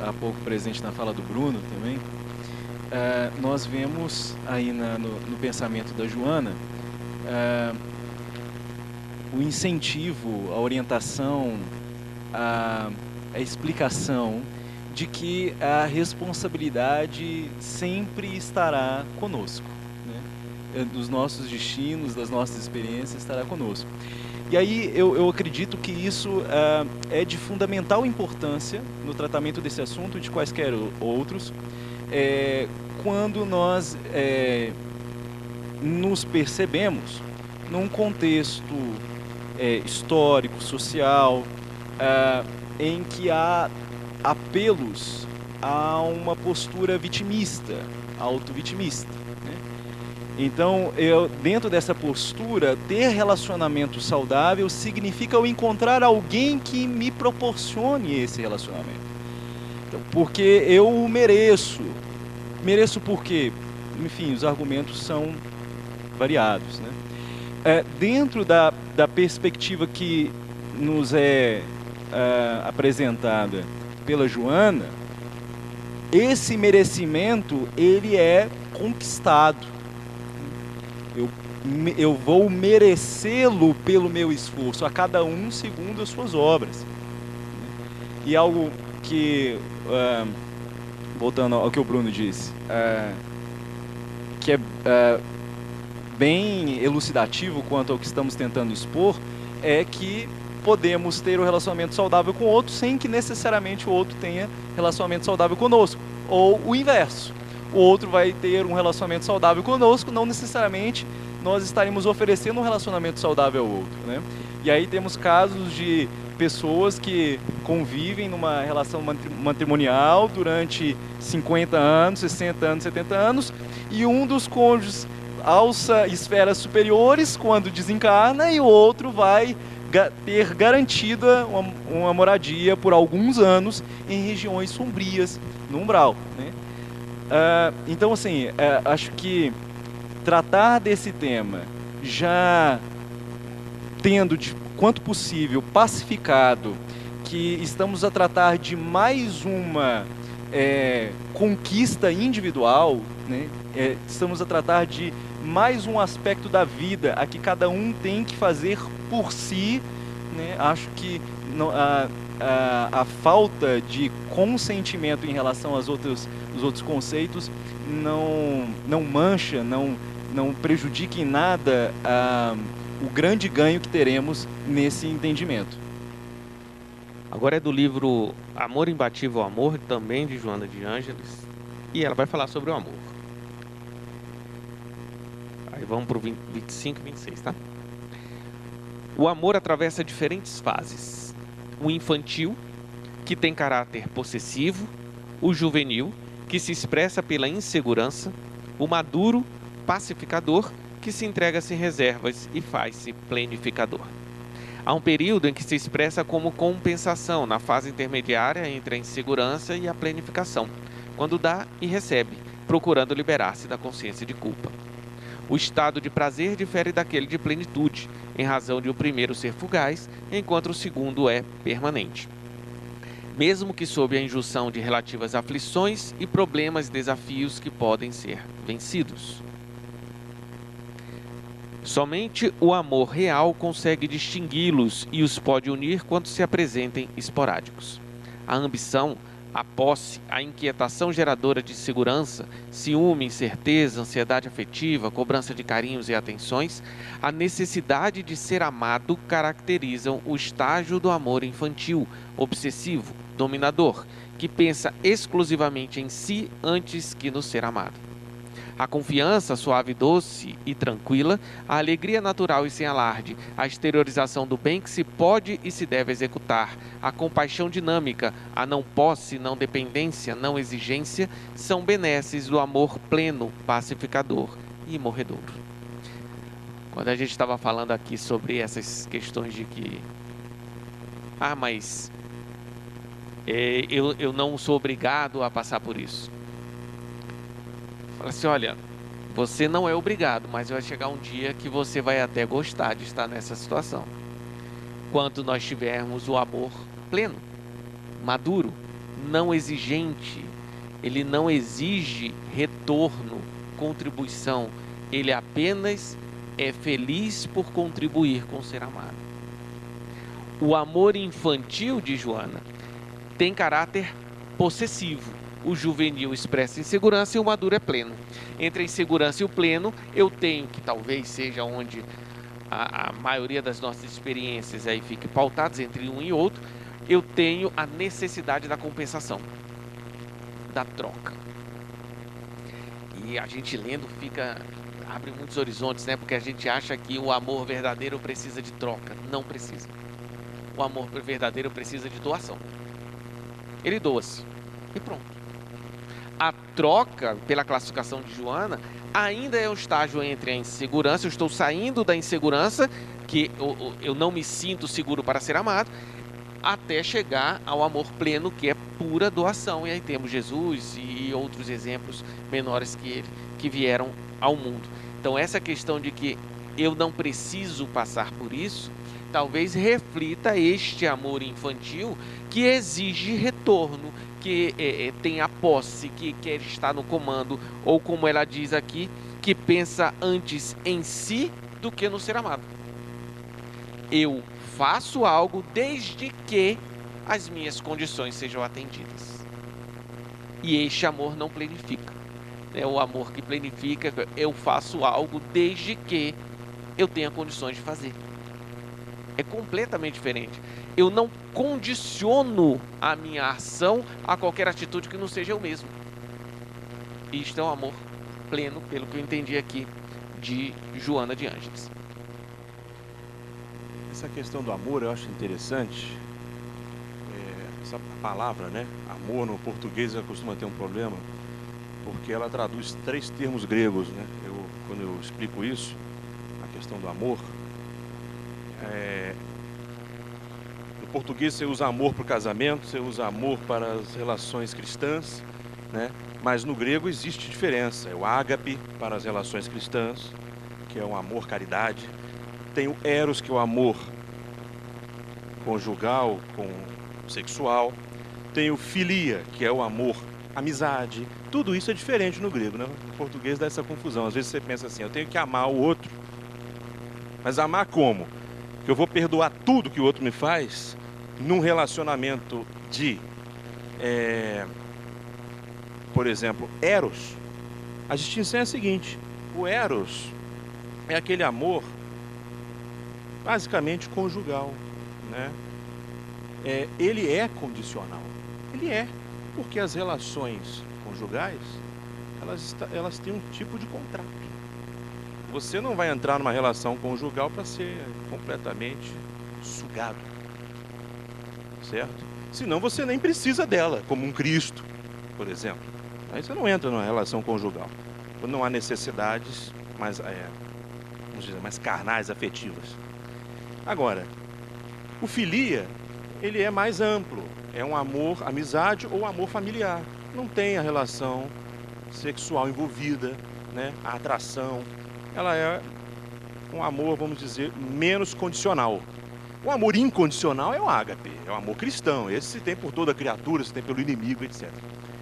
Speaker 4: há pouco presente na fala do Bruno também, nós vemos aí no pensamento da Joana o incentivo, a orientação, a explicação de que a responsabilidade sempre estará conosco, né? Dos nossos destinos, das nossas experiências, estará conosco. E aí eu acredito que isso é de fundamental importância no tratamento desse assunto e de quaisquer outros, quando nós nos percebemos num contexto histórico, social, em que há apelos a uma postura vitimista, auto-vitimista. Né? Então, dentro dessa postura, ter relacionamento saudável significa eu encontrar alguém que me proporcione esse relacionamento. Então, porque eu mereço. Mereço por quê? Enfim, os argumentos são variados. Né? Dentro da perspectiva que nos é apresentada pela Joana, esse merecimento, ele é conquistado. Eu vou merecê-lo pelo meu esforço, a cada um segundo as suas obras. E algo que, voltando ao que o Bruno disse, que é bem elucidativo quanto ao que estamos tentando expor, é que podemos ter um relacionamento saudável com o outro sem que necessariamente o outro tenha relacionamento saudável conosco. Ou o inverso. O outro vai ter um relacionamento saudável conosco, não necessariamente nós estaremos oferecendo um relacionamento saudável ao outro. Né? E aí temos casos de pessoas que convivem numa relação matrimonial durante 50 anos, 60 anos, 70 anos, e um dos cônjuges alça esferas superiores quando desencarna e o outro vai ter garantida uma moradia por alguns anos em regiões sombrias no umbral. Né? Então, assim, acho que tratar desse tema já tendo, de quanto possível, pacificado que estamos a tratar de mais uma conquista individual, né? Estamos a tratar de mais um aspecto da vida a que cada um tem que fazer por si. Né? Acho que a falta de consentimento em relação aos outros conceitos não mancha, não prejudica em nada o grande ganho que teremos nesse entendimento.
Speaker 20: Agora é do livro Amor Imbatível Amor, também de Joana de Ângeles, e ela vai falar sobre o amor. Aí vamos para o 25 e 26, tá? O amor atravessa diferentes fases. O infantil, que tem caráter possessivo, o juvenil,
Speaker 19: que se expressa pela insegurança, o maduro, pacificador, que se entrega sem reservas e faz-se plenificador. Há um período em que se expressa como compensação, na fase intermediária entre a insegurança e a plenificação, quando dá e recebe, procurando liberar-se da consciência de culpa. O estado de prazer difere daquele de plenitude, em razão de o primeiro ser fugaz, enquanto o segundo é permanente. Mesmo que sob a injunção de relativas aflições e problemas e desafios que podem ser vencidos. Somente o amor real consegue distingui-los e os pode unir quando se apresentem esporádicos. A ambição, a posse, a inquietação geradora de segurança, ciúme, incerteza, ansiedade afetiva, cobrança de carinhos e atenções, a necessidade de ser amado caracterizam o estágio do amor infantil, obsessivo, dominador, que pensa exclusivamente em si antes que no ser amado. A confiança suave, doce e tranquila, a alegria natural e sem alarde, a exteriorização do bem que se pode e se deve executar, a compaixão dinâmica, a não posse, não dependência, não exigência, são benesses do amor pleno, pacificador e morredouro. Quando a gente estava falando aqui sobre essas questões de que mas eu não sou obrigado a passar por isso. Fala assim, olha, você não é obrigado, mas vai chegar um dia que você vai até gostar de estar nessa situação. Quando nós tivermos o amor pleno, maduro, não exigente, ele não exige retorno, contribuição, ele apenas é feliz por contribuir com o ser amado. O amor infantil de Joana tem caráter possessivo. O juvenil expressa insegurança e o maduro é pleno. Entre a insegurança e o pleno, eu tenho, que talvez seja onde a maioria das nossas experiências aí fique pautadas entre um e outro, eu tenho a necessidade da compensação, da troca. E a gente lendo abre muitos horizontes, né? Porque a gente acha que o amor verdadeiro precisa de troca. Não precisa. O amor verdadeiro precisa de doação. Ele doa-se e pronto. A troca, pela classificação de Joana, ainda é um estágio entre a insegurança, eu estou saindo da insegurança, que eu não me sinto seguro para ser amado, até chegar ao amor pleno, que é pura doação. E aí temos Jesus e outros exemplos menores que ele, que vieram ao mundo. Então essa questão de que eu não preciso passar por isso, talvez reflita este amor infantil que exige retorno, que tem a posse, que quer estar no comando, ou como ela diz aqui, que pensa antes em si do que no ser amado. Eu faço algo desde que as minhas condições sejam atendidas. E este amor não planifica. É o amor que planifica, eu faço algo desde que eu tenha condições de fazer. É completamente diferente. Eu não condiciono a minha ação a qualquer atitude que não seja eu mesmo. Isto é um amor pleno, pelo que eu entendi aqui, de Joana de Ângeles.
Speaker 9: Essa questão do amor eu acho interessante. Essa palavra, né? Amor no português costuma ter um problema, porque ela traduz 3 termos gregos, né? Quando eu explico isso, a questão do amor, no português você usa amor para o casamento, você usa amor para as relações cristãs, né? Mas no grego existe diferença. É o ágape para as relações cristãs, que é um amor caridade. Tem o eros, que é o amor conjugal, sexual. Tem o filia, que é o amor amizade. Tudo isso é diferente no grego, né? No português dá essa confusão. Às vezes você pensa assim, eu tenho que amar o outro. Mas amar como? Que eu vou perdoar tudo que o outro me faz num relacionamento de, por exemplo, eros. A distinção é a seguinte: o eros é aquele amor basicamente conjugal, né? Ele é condicional. Ele é, porque as relações conjugais elas têm um tipo de contrato. Você não vai entrar numa relação conjugal para ser completamente sugado, certo? Senão você nem precisa dela, como um Cristo, por exemplo, Aí você não entra numa relação conjugal. Quando não há necessidades mais, vamos dizer, mais carnais, afetivas. Agora, o filia, ele é mais amplo. É um amor, amizade ou amor familiar. Não tem a relação sexual envolvida, né? A atração. Ela é um amor, vamos dizer, menos condicional. O amor incondicional é o ágape, é o amor cristão. Esse se tem por toda criatura, se tem pelo inimigo, etc.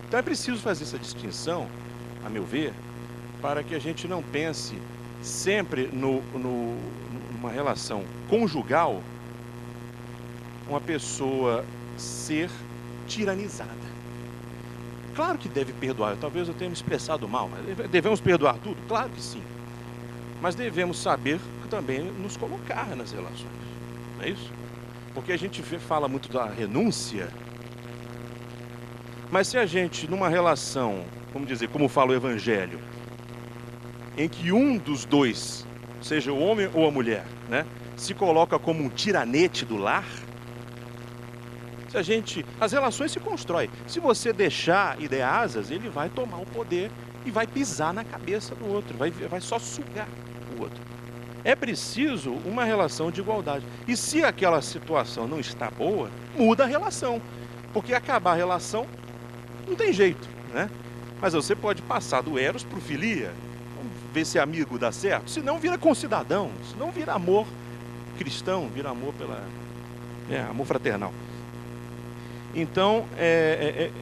Speaker 9: Então é preciso fazer essa distinção, a meu ver, para que a gente não pense sempre numa relação conjugal, uma pessoa ser tiranizada. Claro que deve perdoar, talvez eu tenha me expressado mal, mas devemos perdoar tudo? Claro que sim. Mas devemos saber também nos colocar nas relações, não é isso? Porque a gente fala muito da renúncia, mas se a gente, numa relação, vamos dizer, como fala o Evangelho, em que um dos dois, seja o homem ou a mulher, né, se coloca como um tiranete do lar, as relações se constroem. Se você deixar e der asas, ele vai tomar o poder e vai pisar na cabeça do outro, vai só sugar o outro. É preciso uma relação de igualdade. E se aquela situação não está boa, muda a relação. Porque acabar a relação não tem jeito, né? Mas você pode passar do eros para o filia, vamos ver se amigo dá certo, senão vira concidadão, senão vira amor cristão, vira amor amor fraternal. Então,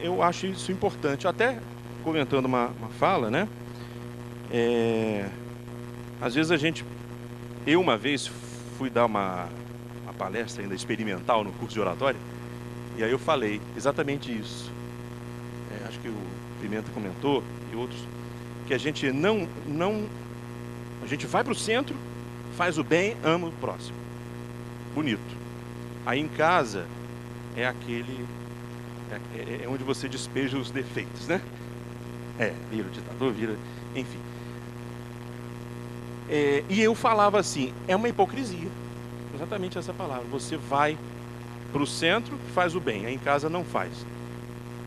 Speaker 9: eu acho isso importante. Até comentando uma fala, né? Às vezes eu uma vez fui dar uma palestra ainda experimental no curso de oratória, e aí eu falei exatamente isso. Acho que o Pimenta comentou e outros, que a gente a gente vai para o centro, faz o bem, ama o próximo. Bonito. Aí em casa é onde você despeja os defeitos, né? Vira o ditador, enfim. E eu falava assim, é uma hipocrisia. Exatamente essa palavra. Você vai para o centro, faz o bem, aí em casa não faz.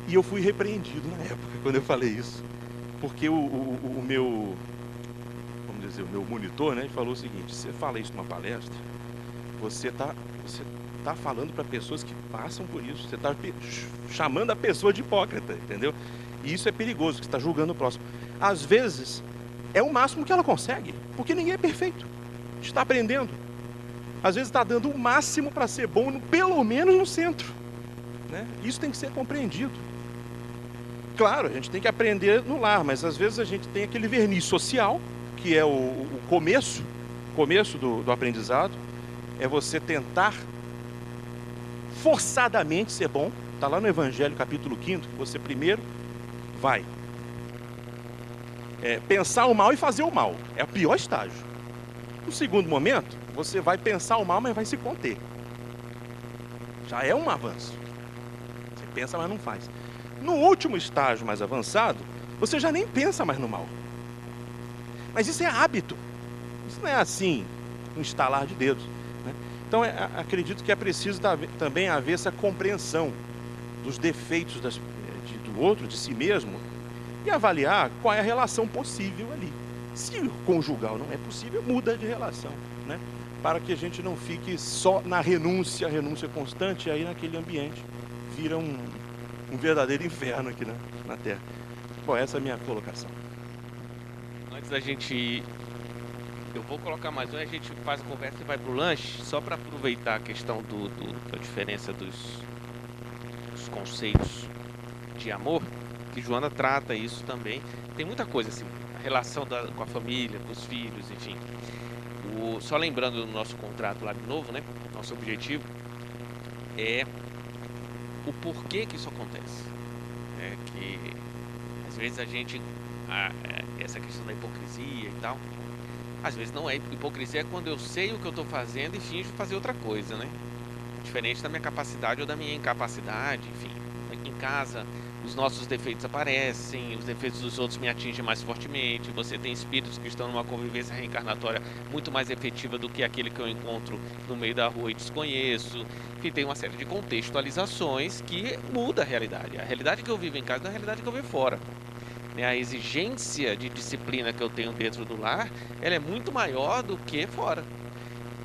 Speaker 9: E eu fui repreendido na época, quando eu falei isso. Porque o meu, vamos dizer, o meu monitor, né, falou o seguinte: você fala isso numa palestra, você tá falando para pessoas que passam por isso. Você está chamando a pessoa de hipócrita, entendeu? E isso é perigoso, você está julgando o próximo. Às vezes, é o máximo que ela consegue, porque ninguém é perfeito. A gente está aprendendo. Às vezes está dando o máximo para ser bom, pelo menos no centro, né? Isso tem que ser compreendido. Claro, a gente tem que aprender no lar, mas às vezes a gente tem aquele verniz social, que é o começo do aprendizado. É você tentar forçadamente ser bom. Está lá no Evangelho, capítulo 5, que você primeiro vai pensar o mal e fazer o mal. É o pior estágio. No segundo momento, você vai pensar o mal, mas vai se conter. Já é um avanço. Você pensa, mas não faz. No último estágio mais avançado, você já nem pensa mais no mal. Mas isso é hábito. Isso não é assim, um estalar de dedos, né? Então, acredito que é preciso também haver essa compreensão dos defeitos do outro, de si mesmo, e avaliar qual é a relação possível ali. Se o conjugal não é possível, muda de relação, né? Para que a gente não fique só na renúncia constante, e aí naquele ambiente vira um verdadeiro inferno aqui na Terra. Bom, essa é a minha colocação.
Speaker 19: Antes da gente ir, eu vou colocar mais um, a gente faz a conversa e vai pro lanche, só para aproveitar a questão da diferença dos conceitos de amor, que Joana trata isso também. Tem muita coisa assim, a relação com a família, com os filhos, enfim. Só lembrando do nosso contrato lá de novo, né? Nosso objetivo é o porquê que isso acontece. É que às vezes a gente, essa questão da hipocrisia e tal, às vezes não é hipocrisia, é quando eu sei o que eu estou fazendo e finjo fazer outra coisa, né? Diferente da minha capacidade ou da minha incapacidade, enfim. Em casa, os nossos defeitos aparecem, os defeitos dos outros me atingem mais fortemente. Você tem espíritos que estão numa convivência reencarnatória muito mais efetiva do que aquele que eu encontro no meio da rua e desconheço. Enfim, tem uma série de contextualizações que muda a realidade. A realidade que eu vivo em casa não é a realidade que eu vivo fora. né, a exigência de disciplina que eu tenho dentro do lar, ela é muito maior do que fora.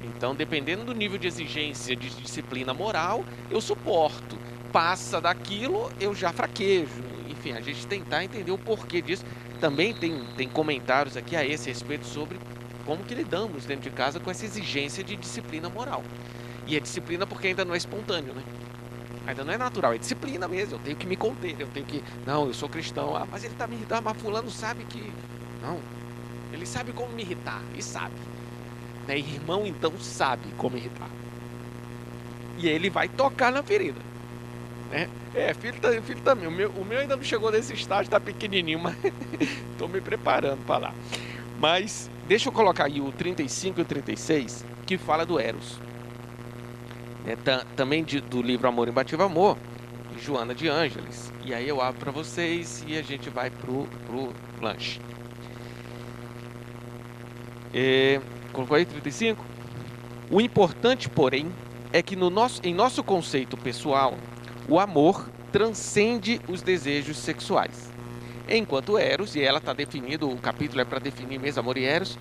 Speaker 19: Então, dependendo do nível de exigência de disciplina moral, eu suporto. Passa daquilo, eu já fraquejo. Enfim, a gente tentar entender o porquê disso. Também tem comentários aqui a esse respeito sobre como que lidamos dentro de casa com essa exigência de disciplina moral. E é disciplina porque ainda não é espontâneo, né? Ainda não é natural, é disciplina mesmo. Eu tenho que me conter, eu tenho que... Não, eu sou cristão. Ah, mas ele tá me irritando, mas fulano sabe que... Não, ele sabe como me irritar, e sabe. Né? Irmão, então, sabe como irritar. E ele vai tocar na ferida. Né? Filho também. O meu ainda não chegou nesse estágio, tá pequenininho, mas tô me preparando para lá. Mas deixa eu colocar aí o 35 e o 36, que fala do Eros. Também do livro Amor Imbatível Amor, de Joana de Ângeles. E aí eu abro para vocês e a gente vai pro lanche. Colocou aí 35? O importante, porém, é que em nosso conceito pessoal, o amor transcende os desejos sexuais. Enquanto Eros, e ela está definido, o capítulo é para definir mesmo amor e Eros,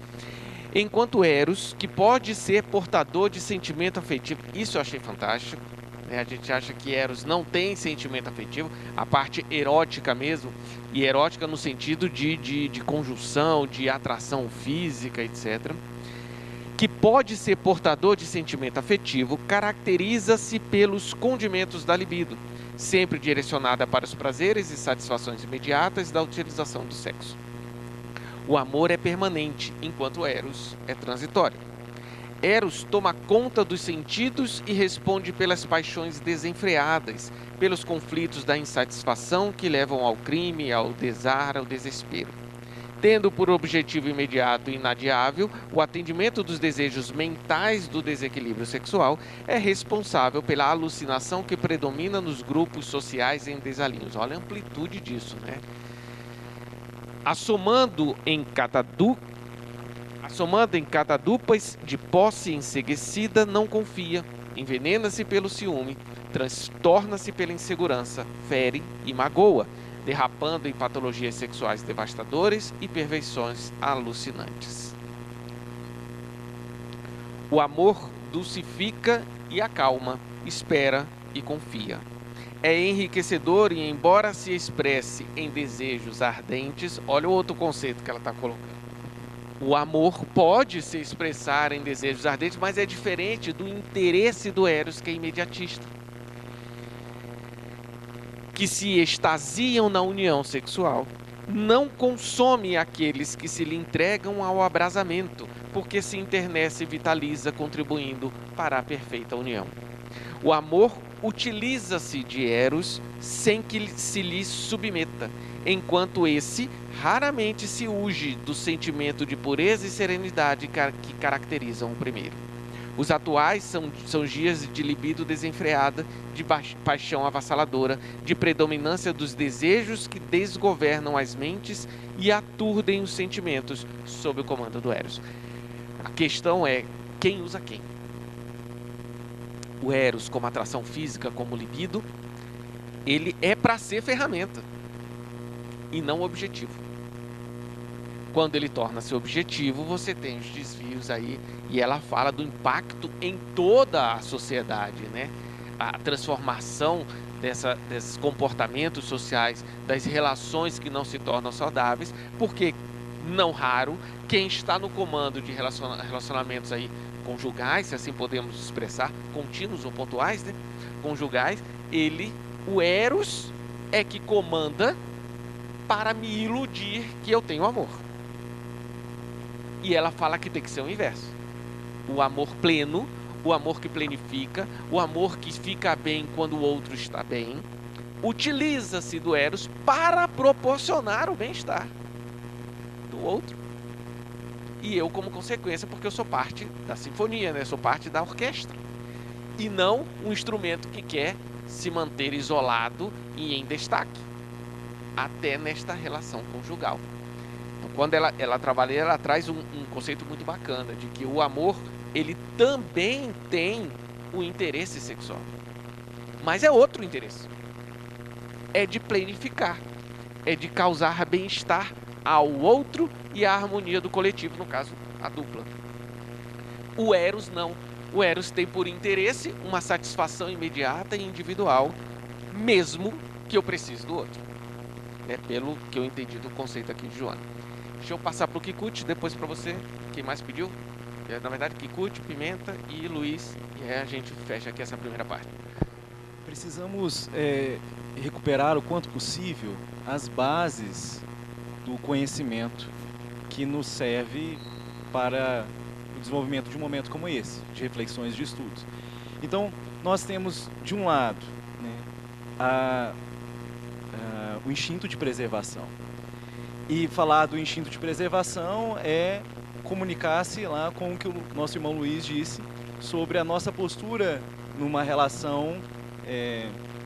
Speaker 19: enquanto Eros, que pode ser portador de sentimento afetivo, isso eu achei fantástico, né? A gente acha que Eros não tem sentimento afetivo, a parte erótica mesmo, e erótica no sentido de conjunção, de atração física, etc., que pode ser portador de sentimento afetivo, caracteriza-se pelos condimentos da libido, sempre direcionada para os prazeres e satisfações imediatas da utilização do sexo. O amor é permanente, enquanto Eros é transitório. Eros toma conta dos sentidos e responde pelas paixões desenfreadas, pelos conflitos da insatisfação que levam ao crime, ao desar, ao desespero. Tendo por objetivo imediato e inadiável o atendimento dos desejos mentais do desequilíbrio sexual, é responsável pela alucinação que predomina nos grupos sociais em desalinhos. Olha a amplitude disso, né? Assomando em catadupas de posse enseguecida, não confia, envenena-se pelo ciúme, transtorna-se pela insegurança, fere e magoa, derrapando em patologias sexuais devastadoras e perversões alucinantes. O amor dulcifica e acalma, espera e confia. É enriquecedor e, embora se expresse em desejos ardentes, olha o outro conceito que ela está colocando. O amor pode se expressar em desejos ardentes, mas é diferente do interesse do Eros, que é imediatista, que se extasiam na união sexual, não consome aqueles que se lhe entregam ao abrasamento, porque se internece e vitaliza, contribuindo para a perfeita união. O amor utiliza-se de Eros sem que se lhe submeta, enquanto esse raramente se uge do sentimento de pureza e serenidade que caracterizam o primeiro. Os atuais são dias de libido desenfreada, de paixão avassaladora, de predominância dos desejos que desgovernam as mentes e aturdem os sentimentos sob o comando do Eros. A questão é quem usa quem. O Eros, como atração física, como libido, ele é para ser ferramenta e não objetivo. Quando ele torna-se objetivo, você tem os desvios aí, e ela fala do impacto em toda a sociedade, né? A transformação desses comportamentos sociais, das relações que não se tornam saudáveis, porque, não raro, quem está no comando de relacionamentos aí conjugais, se assim podemos expressar, contínuos ou pontuais, né? Conjugais, o Eros é que comanda para me iludir que eu tenho amor. E ela fala que tem que ser o inverso. O amor pleno, o amor que plenifica, o amor que fica bem quando o outro está bem, utiliza-se do Eros para proporcionar o bem-estar do outro. E eu, como consequência, porque eu sou parte da sinfonia, né? Eu sou parte da orquestra. E não um instrumento que quer se manter isolado e em destaque. Até nesta relação conjugal. Quando ela trabalha, ela traz um conceito muito bacana de que o amor, ele também tem o interesse sexual. Mas é outro interesse. É de planificar.
Speaker 20: é de causar bem-estar ao outro e a harmonia do coletivo, no caso, a dupla. O Eros não. O Eros tem por interesse uma satisfação imediata e individual, mesmo que eu precise do outro. É pelo que eu entendi do conceito aqui de Joana. Deixa eu passar para o Kikuchi, depois para você. Quem mais pediu? Na verdade, Kikuchi, Pimenta e Luiz. E aí a gente fecha aqui essa primeira parte.
Speaker 4: Precisamos recuperar o quanto possível as bases do conhecimento que nos serve para o desenvolvimento de um momento como esse, de reflexões, de estudos. Então, nós temos, de um lado, né, o instinto de preservação. E falar do instinto de preservação é comunicar-se lá com o que o nosso irmão Luiz disse sobre a nossa postura numa relação,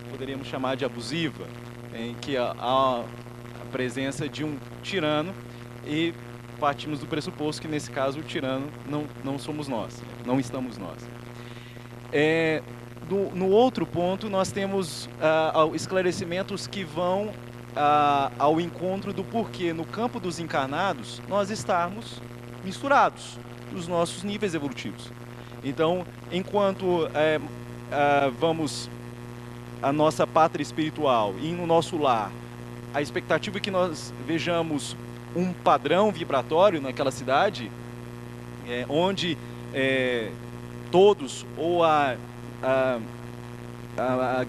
Speaker 4: poderíamos chamar de abusiva, em que há a presença de um tirano e partimos do pressuposto que, nesse caso, o tirano não somos nós, não estamos nós. No outro ponto, nós temos esclarecimentos que vão ao encontro do porquê, no campo dos encarnados, nós estarmos misturados nos nossos níveis evolutivos. Então, enquanto vamos à nossa pátria espiritual e no nosso lar, a expectativa é que nós vejamos um padrão vibratório naquela cidade, onde todos ou a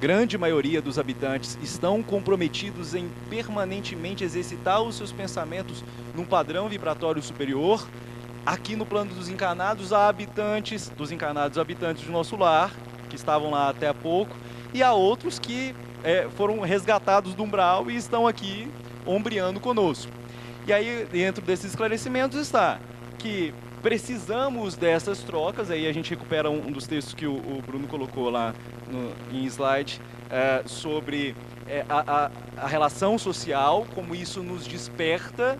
Speaker 4: grande maioria dos habitantes estão comprometidos em permanentemente exercitar os seus pensamentos num padrão vibratório superior. Aqui no plano dos encarnados, há habitantes do nosso lar, que estavam lá até há pouco, e há outros que foram resgatados do umbral e estão aqui ombreando conosco. E aí, dentro desses esclarecimentos está que precisamos dessas trocas. Aí a gente recupera um dos textos que o Bruno colocou lá em slide, sobre a relação social, como isso nos desperta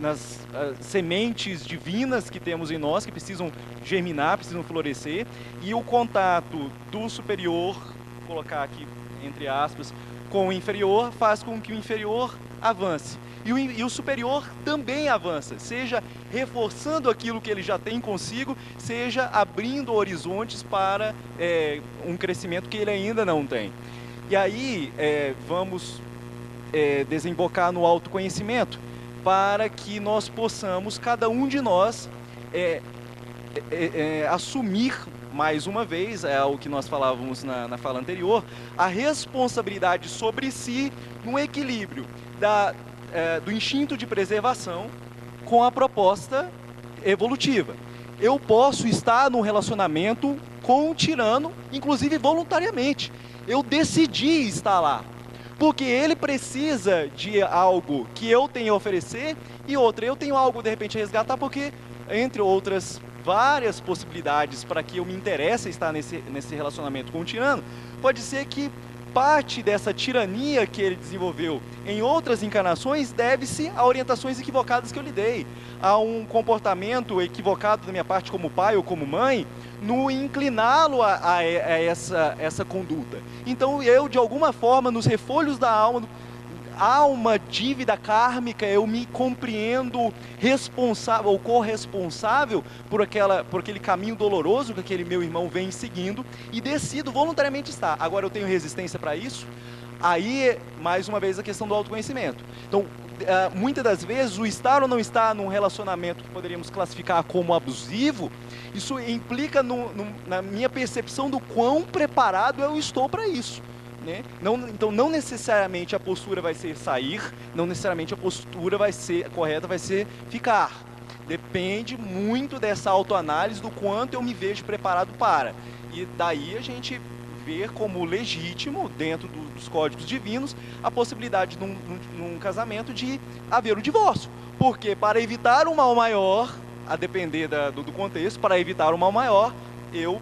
Speaker 4: nas sementes divinas que temos em nós, que precisam germinar, precisam florescer, e o contato do superior, vou colocar aqui entre aspas, com o inferior, faz com que o inferior avance. E o superior também avança, seja reforçando aquilo que ele já tem consigo, seja abrindo horizontes para um crescimento que ele ainda não tem. E aí vamos desembocar no autoconhecimento, para que nós possamos, cada um de nós, assumir, mais uma vez, o que nós falávamos na fala anterior, a responsabilidade sobre si no equilíbrio do instinto de preservação com a proposta evolutiva. Eu posso estar num relacionamento com um tirano, inclusive voluntariamente. Eu decidi estar lá, porque ele precisa de algo que eu tenho a oferecer e outra, eu tenho algo de repente a resgatar, porque, entre outras várias possibilidades para que eu me interesse em estar nesse relacionamento com o tirano, pode ser que parte dessa tirania que ele desenvolveu em outras encarnações deve-se a orientações equivocadas que eu lhe dei, a um comportamento equivocado da minha parte como pai ou como mãe, no incliná-lo a essa conduta. Então eu, de alguma forma, nos refolhos da alma, há uma dívida kármica, eu me compreendo responsável ou corresponsável por aquele caminho doloroso que aquele meu irmão vem seguindo e decido voluntariamente estar. Agora eu tenho resistência para isso? Aí, mais uma vez, a questão do autoconhecimento. Então, muitas das vezes, o estar ou não estar num relacionamento que poderíamos classificar como abusivo, isso implica na minha percepção do quão preparado eu estou para isso. Né? Então, não necessariamente a postura vai ser sair, não necessariamente a postura correta vai ser ficar. Depende muito dessa autoanálise, do quanto eu me vejo preparado para. E daí a gente ver como legítimo, dentro dos códigos divinos, a possibilidade num casamento de haver o divórcio. Porque para evitar um mal maior, a depender do contexto, para evitar um mal maior, eu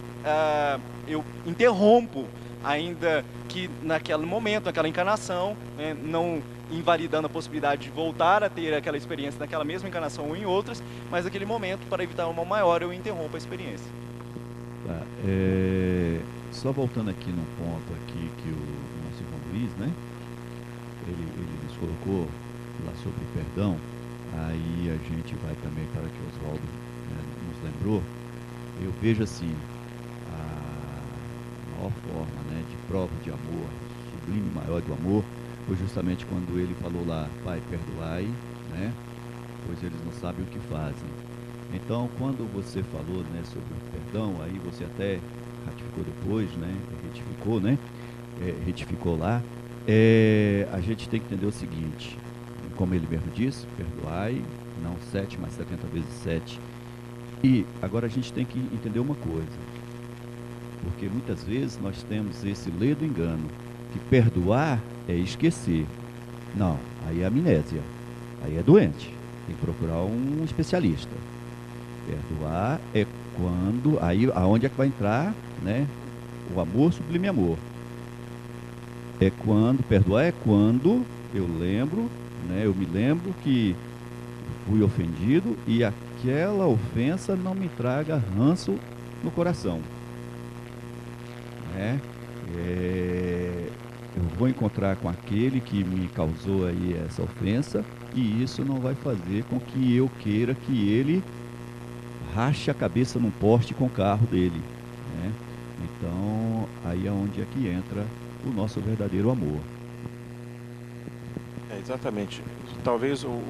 Speaker 4: interrompo, ainda que naquele momento, naquela encarnação, né, não invalidando a possibilidade de voltar a ter aquela experiência naquela mesma encarnação ou em outras, mas naquele momento, para evitar um mal maior, eu interrompo a experiência.
Speaker 10: Tá, só voltando aqui num ponto aqui que o nosso irmão Luiz, né? ele nos colocou lá sobre o perdão, aí a gente vai também para que o Oswaldo nos lembrou. Eu vejo assim, a maior forma, né, de prova de amor, sublime maior do amor, foi justamente quando ele falou lá: Pai, perdoai, né, pois eles não sabem o que fazem. Então, quando você falou, né, sobre o perdão, aí você até ratificou depois, né, retificou lá, a gente tem que entender o seguinte, como ele mesmo disse: perdoai, não 7, mas 70 vezes 7. E agora a gente tem que entender uma coisa, porque muitas vezes nós temos esse ledo engano, que perdoar é esquecer. Não, aí é amnésia, aí é doente, tem que procurar um especialista. Perdoar é quando, aí aonde é que vai entrar, né, o amor sublime amor. É quando, perdoar é quando eu lembro, né, eu me lembro que fui ofendido e aquela ofensa não me traga ranço no coração, né? Eu vou encontrar com aquele que me causou aí essa ofensa e isso não vai fazer com que eu queira que ele rache a cabeça num poste com o carro dele, né? Então, aí é onde é que entra o nosso verdadeiro amor.
Speaker 9: Exatamente. Talvez uma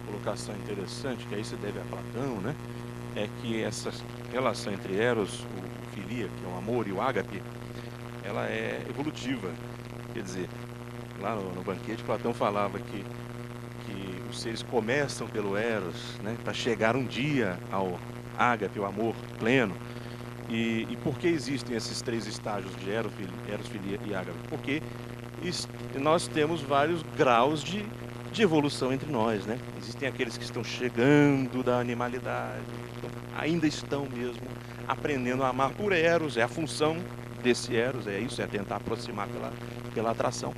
Speaker 9: colocação interessante, que aí se deve a Platão, né? É que essa relação entre Eros, o filia, que é o amor, e o ágape, ela é evolutiva. Quer dizer, lá no banquete, Platão falava que os seres começam pelo Eros, né, para chegar um dia ao ágape, o amor pleno. E por que existem esses 3 estágios de Eros, filia e ágape? Porque nós temos vários graus de evolução entre nós, né? Existem aqueles que estão chegando da animalidade, ainda estão mesmo aprendendo a amar por Eros, é a função desse Eros, é isso, é tentar aproximar pela atração,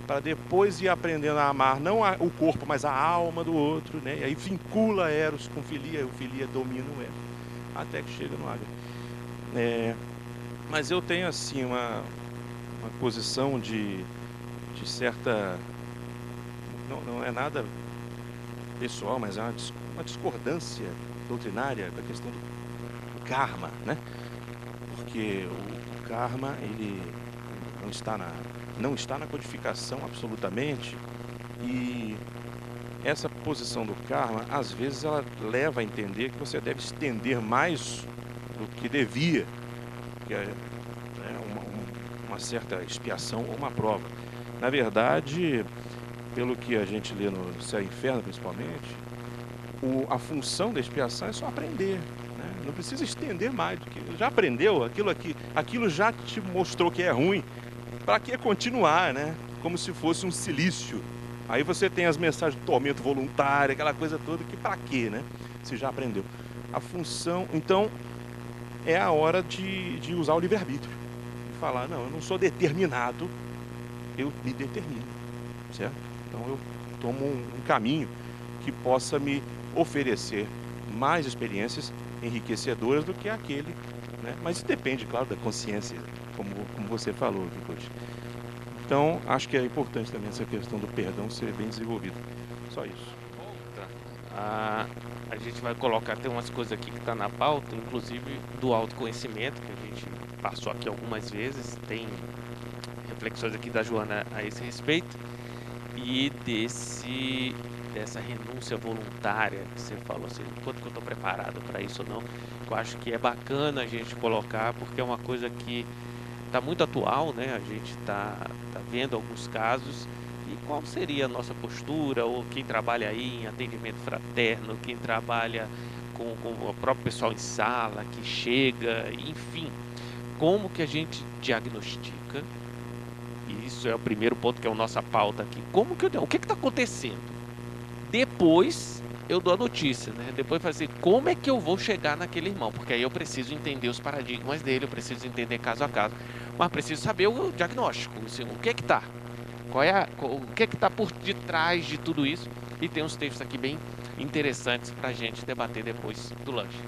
Speaker 9: para depois ir aprendendo a amar não o corpo, mas a alma do outro, né? E aí vincula Eros com filia, o filia domina o Eros, até que chega no ágape. Mas eu tenho assim uma posição de certa, não é nada pessoal, mas é uma discordância doutrinária da questão do karma, né? Porque o karma, ele não está na codificação absolutamente, e essa posição do karma, às vezes, ela leva a entender que você deve estender mais do que devia, que é uma certa expiação ou uma prova. Na verdade, pelo que a gente lê no Céu e Inferno, principalmente, a função da expiação é só aprender, né? Não precisa estender mais do que já aprendeu, aquilo já te mostrou que é ruim. Para que continuar, né? Como se fosse um cilício. Aí você tem as mensagens de tormento voluntário, aquela coisa toda, que para quê, né? Você já aprendeu. A função, então, é a hora de usar o livre-arbítrio. De falar: não, eu não sou determinado, eu me determino, certo? Então eu tomo um caminho que possa me oferecer mais experiências enriquecedoras do que aquele, né? Mas depende, claro, da consciência, como você falou, Vicente. Então, acho que é importante também essa questão do perdão ser bem desenvolvida. Só isso.
Speaker 19: A gente vai colocar, tem umas coisas aqui que está na pauta, inclusive do autoconhecimento, que a gente passou aqui algumas vezes, tem reflexões aqui da Joana a esse respeito, e dessa renúncia voluntária que você falou, assim, quanto que eu estou preparado para isso ou não, eu acho que é bacana a gente colocar, porque é uma coisa que está muito atual, né? A gente está vendo alguns casos. E qual seria a nossa postura, ou quem trabalha aí em atendimento fraterno, quem trabalha com o próprio pessoal em sala, que chega, enfim, como que a gente diagnostica? E isso é o primeiro ponto, que é a nossa pauta aqui. O que está acontecendo? Depois eu dou a notícia, né? Depois fazer como é que eu vou chegar naquele irmão, porque aí eu preciso entender os paradigmas dele, eu preciso entender caso a caso, mas preciso saber o diagnóstico, assim, o que está? O que está por detrás de tudo isso? E tem uns textos aqui bem interessantes para a gente debater depois do lanche.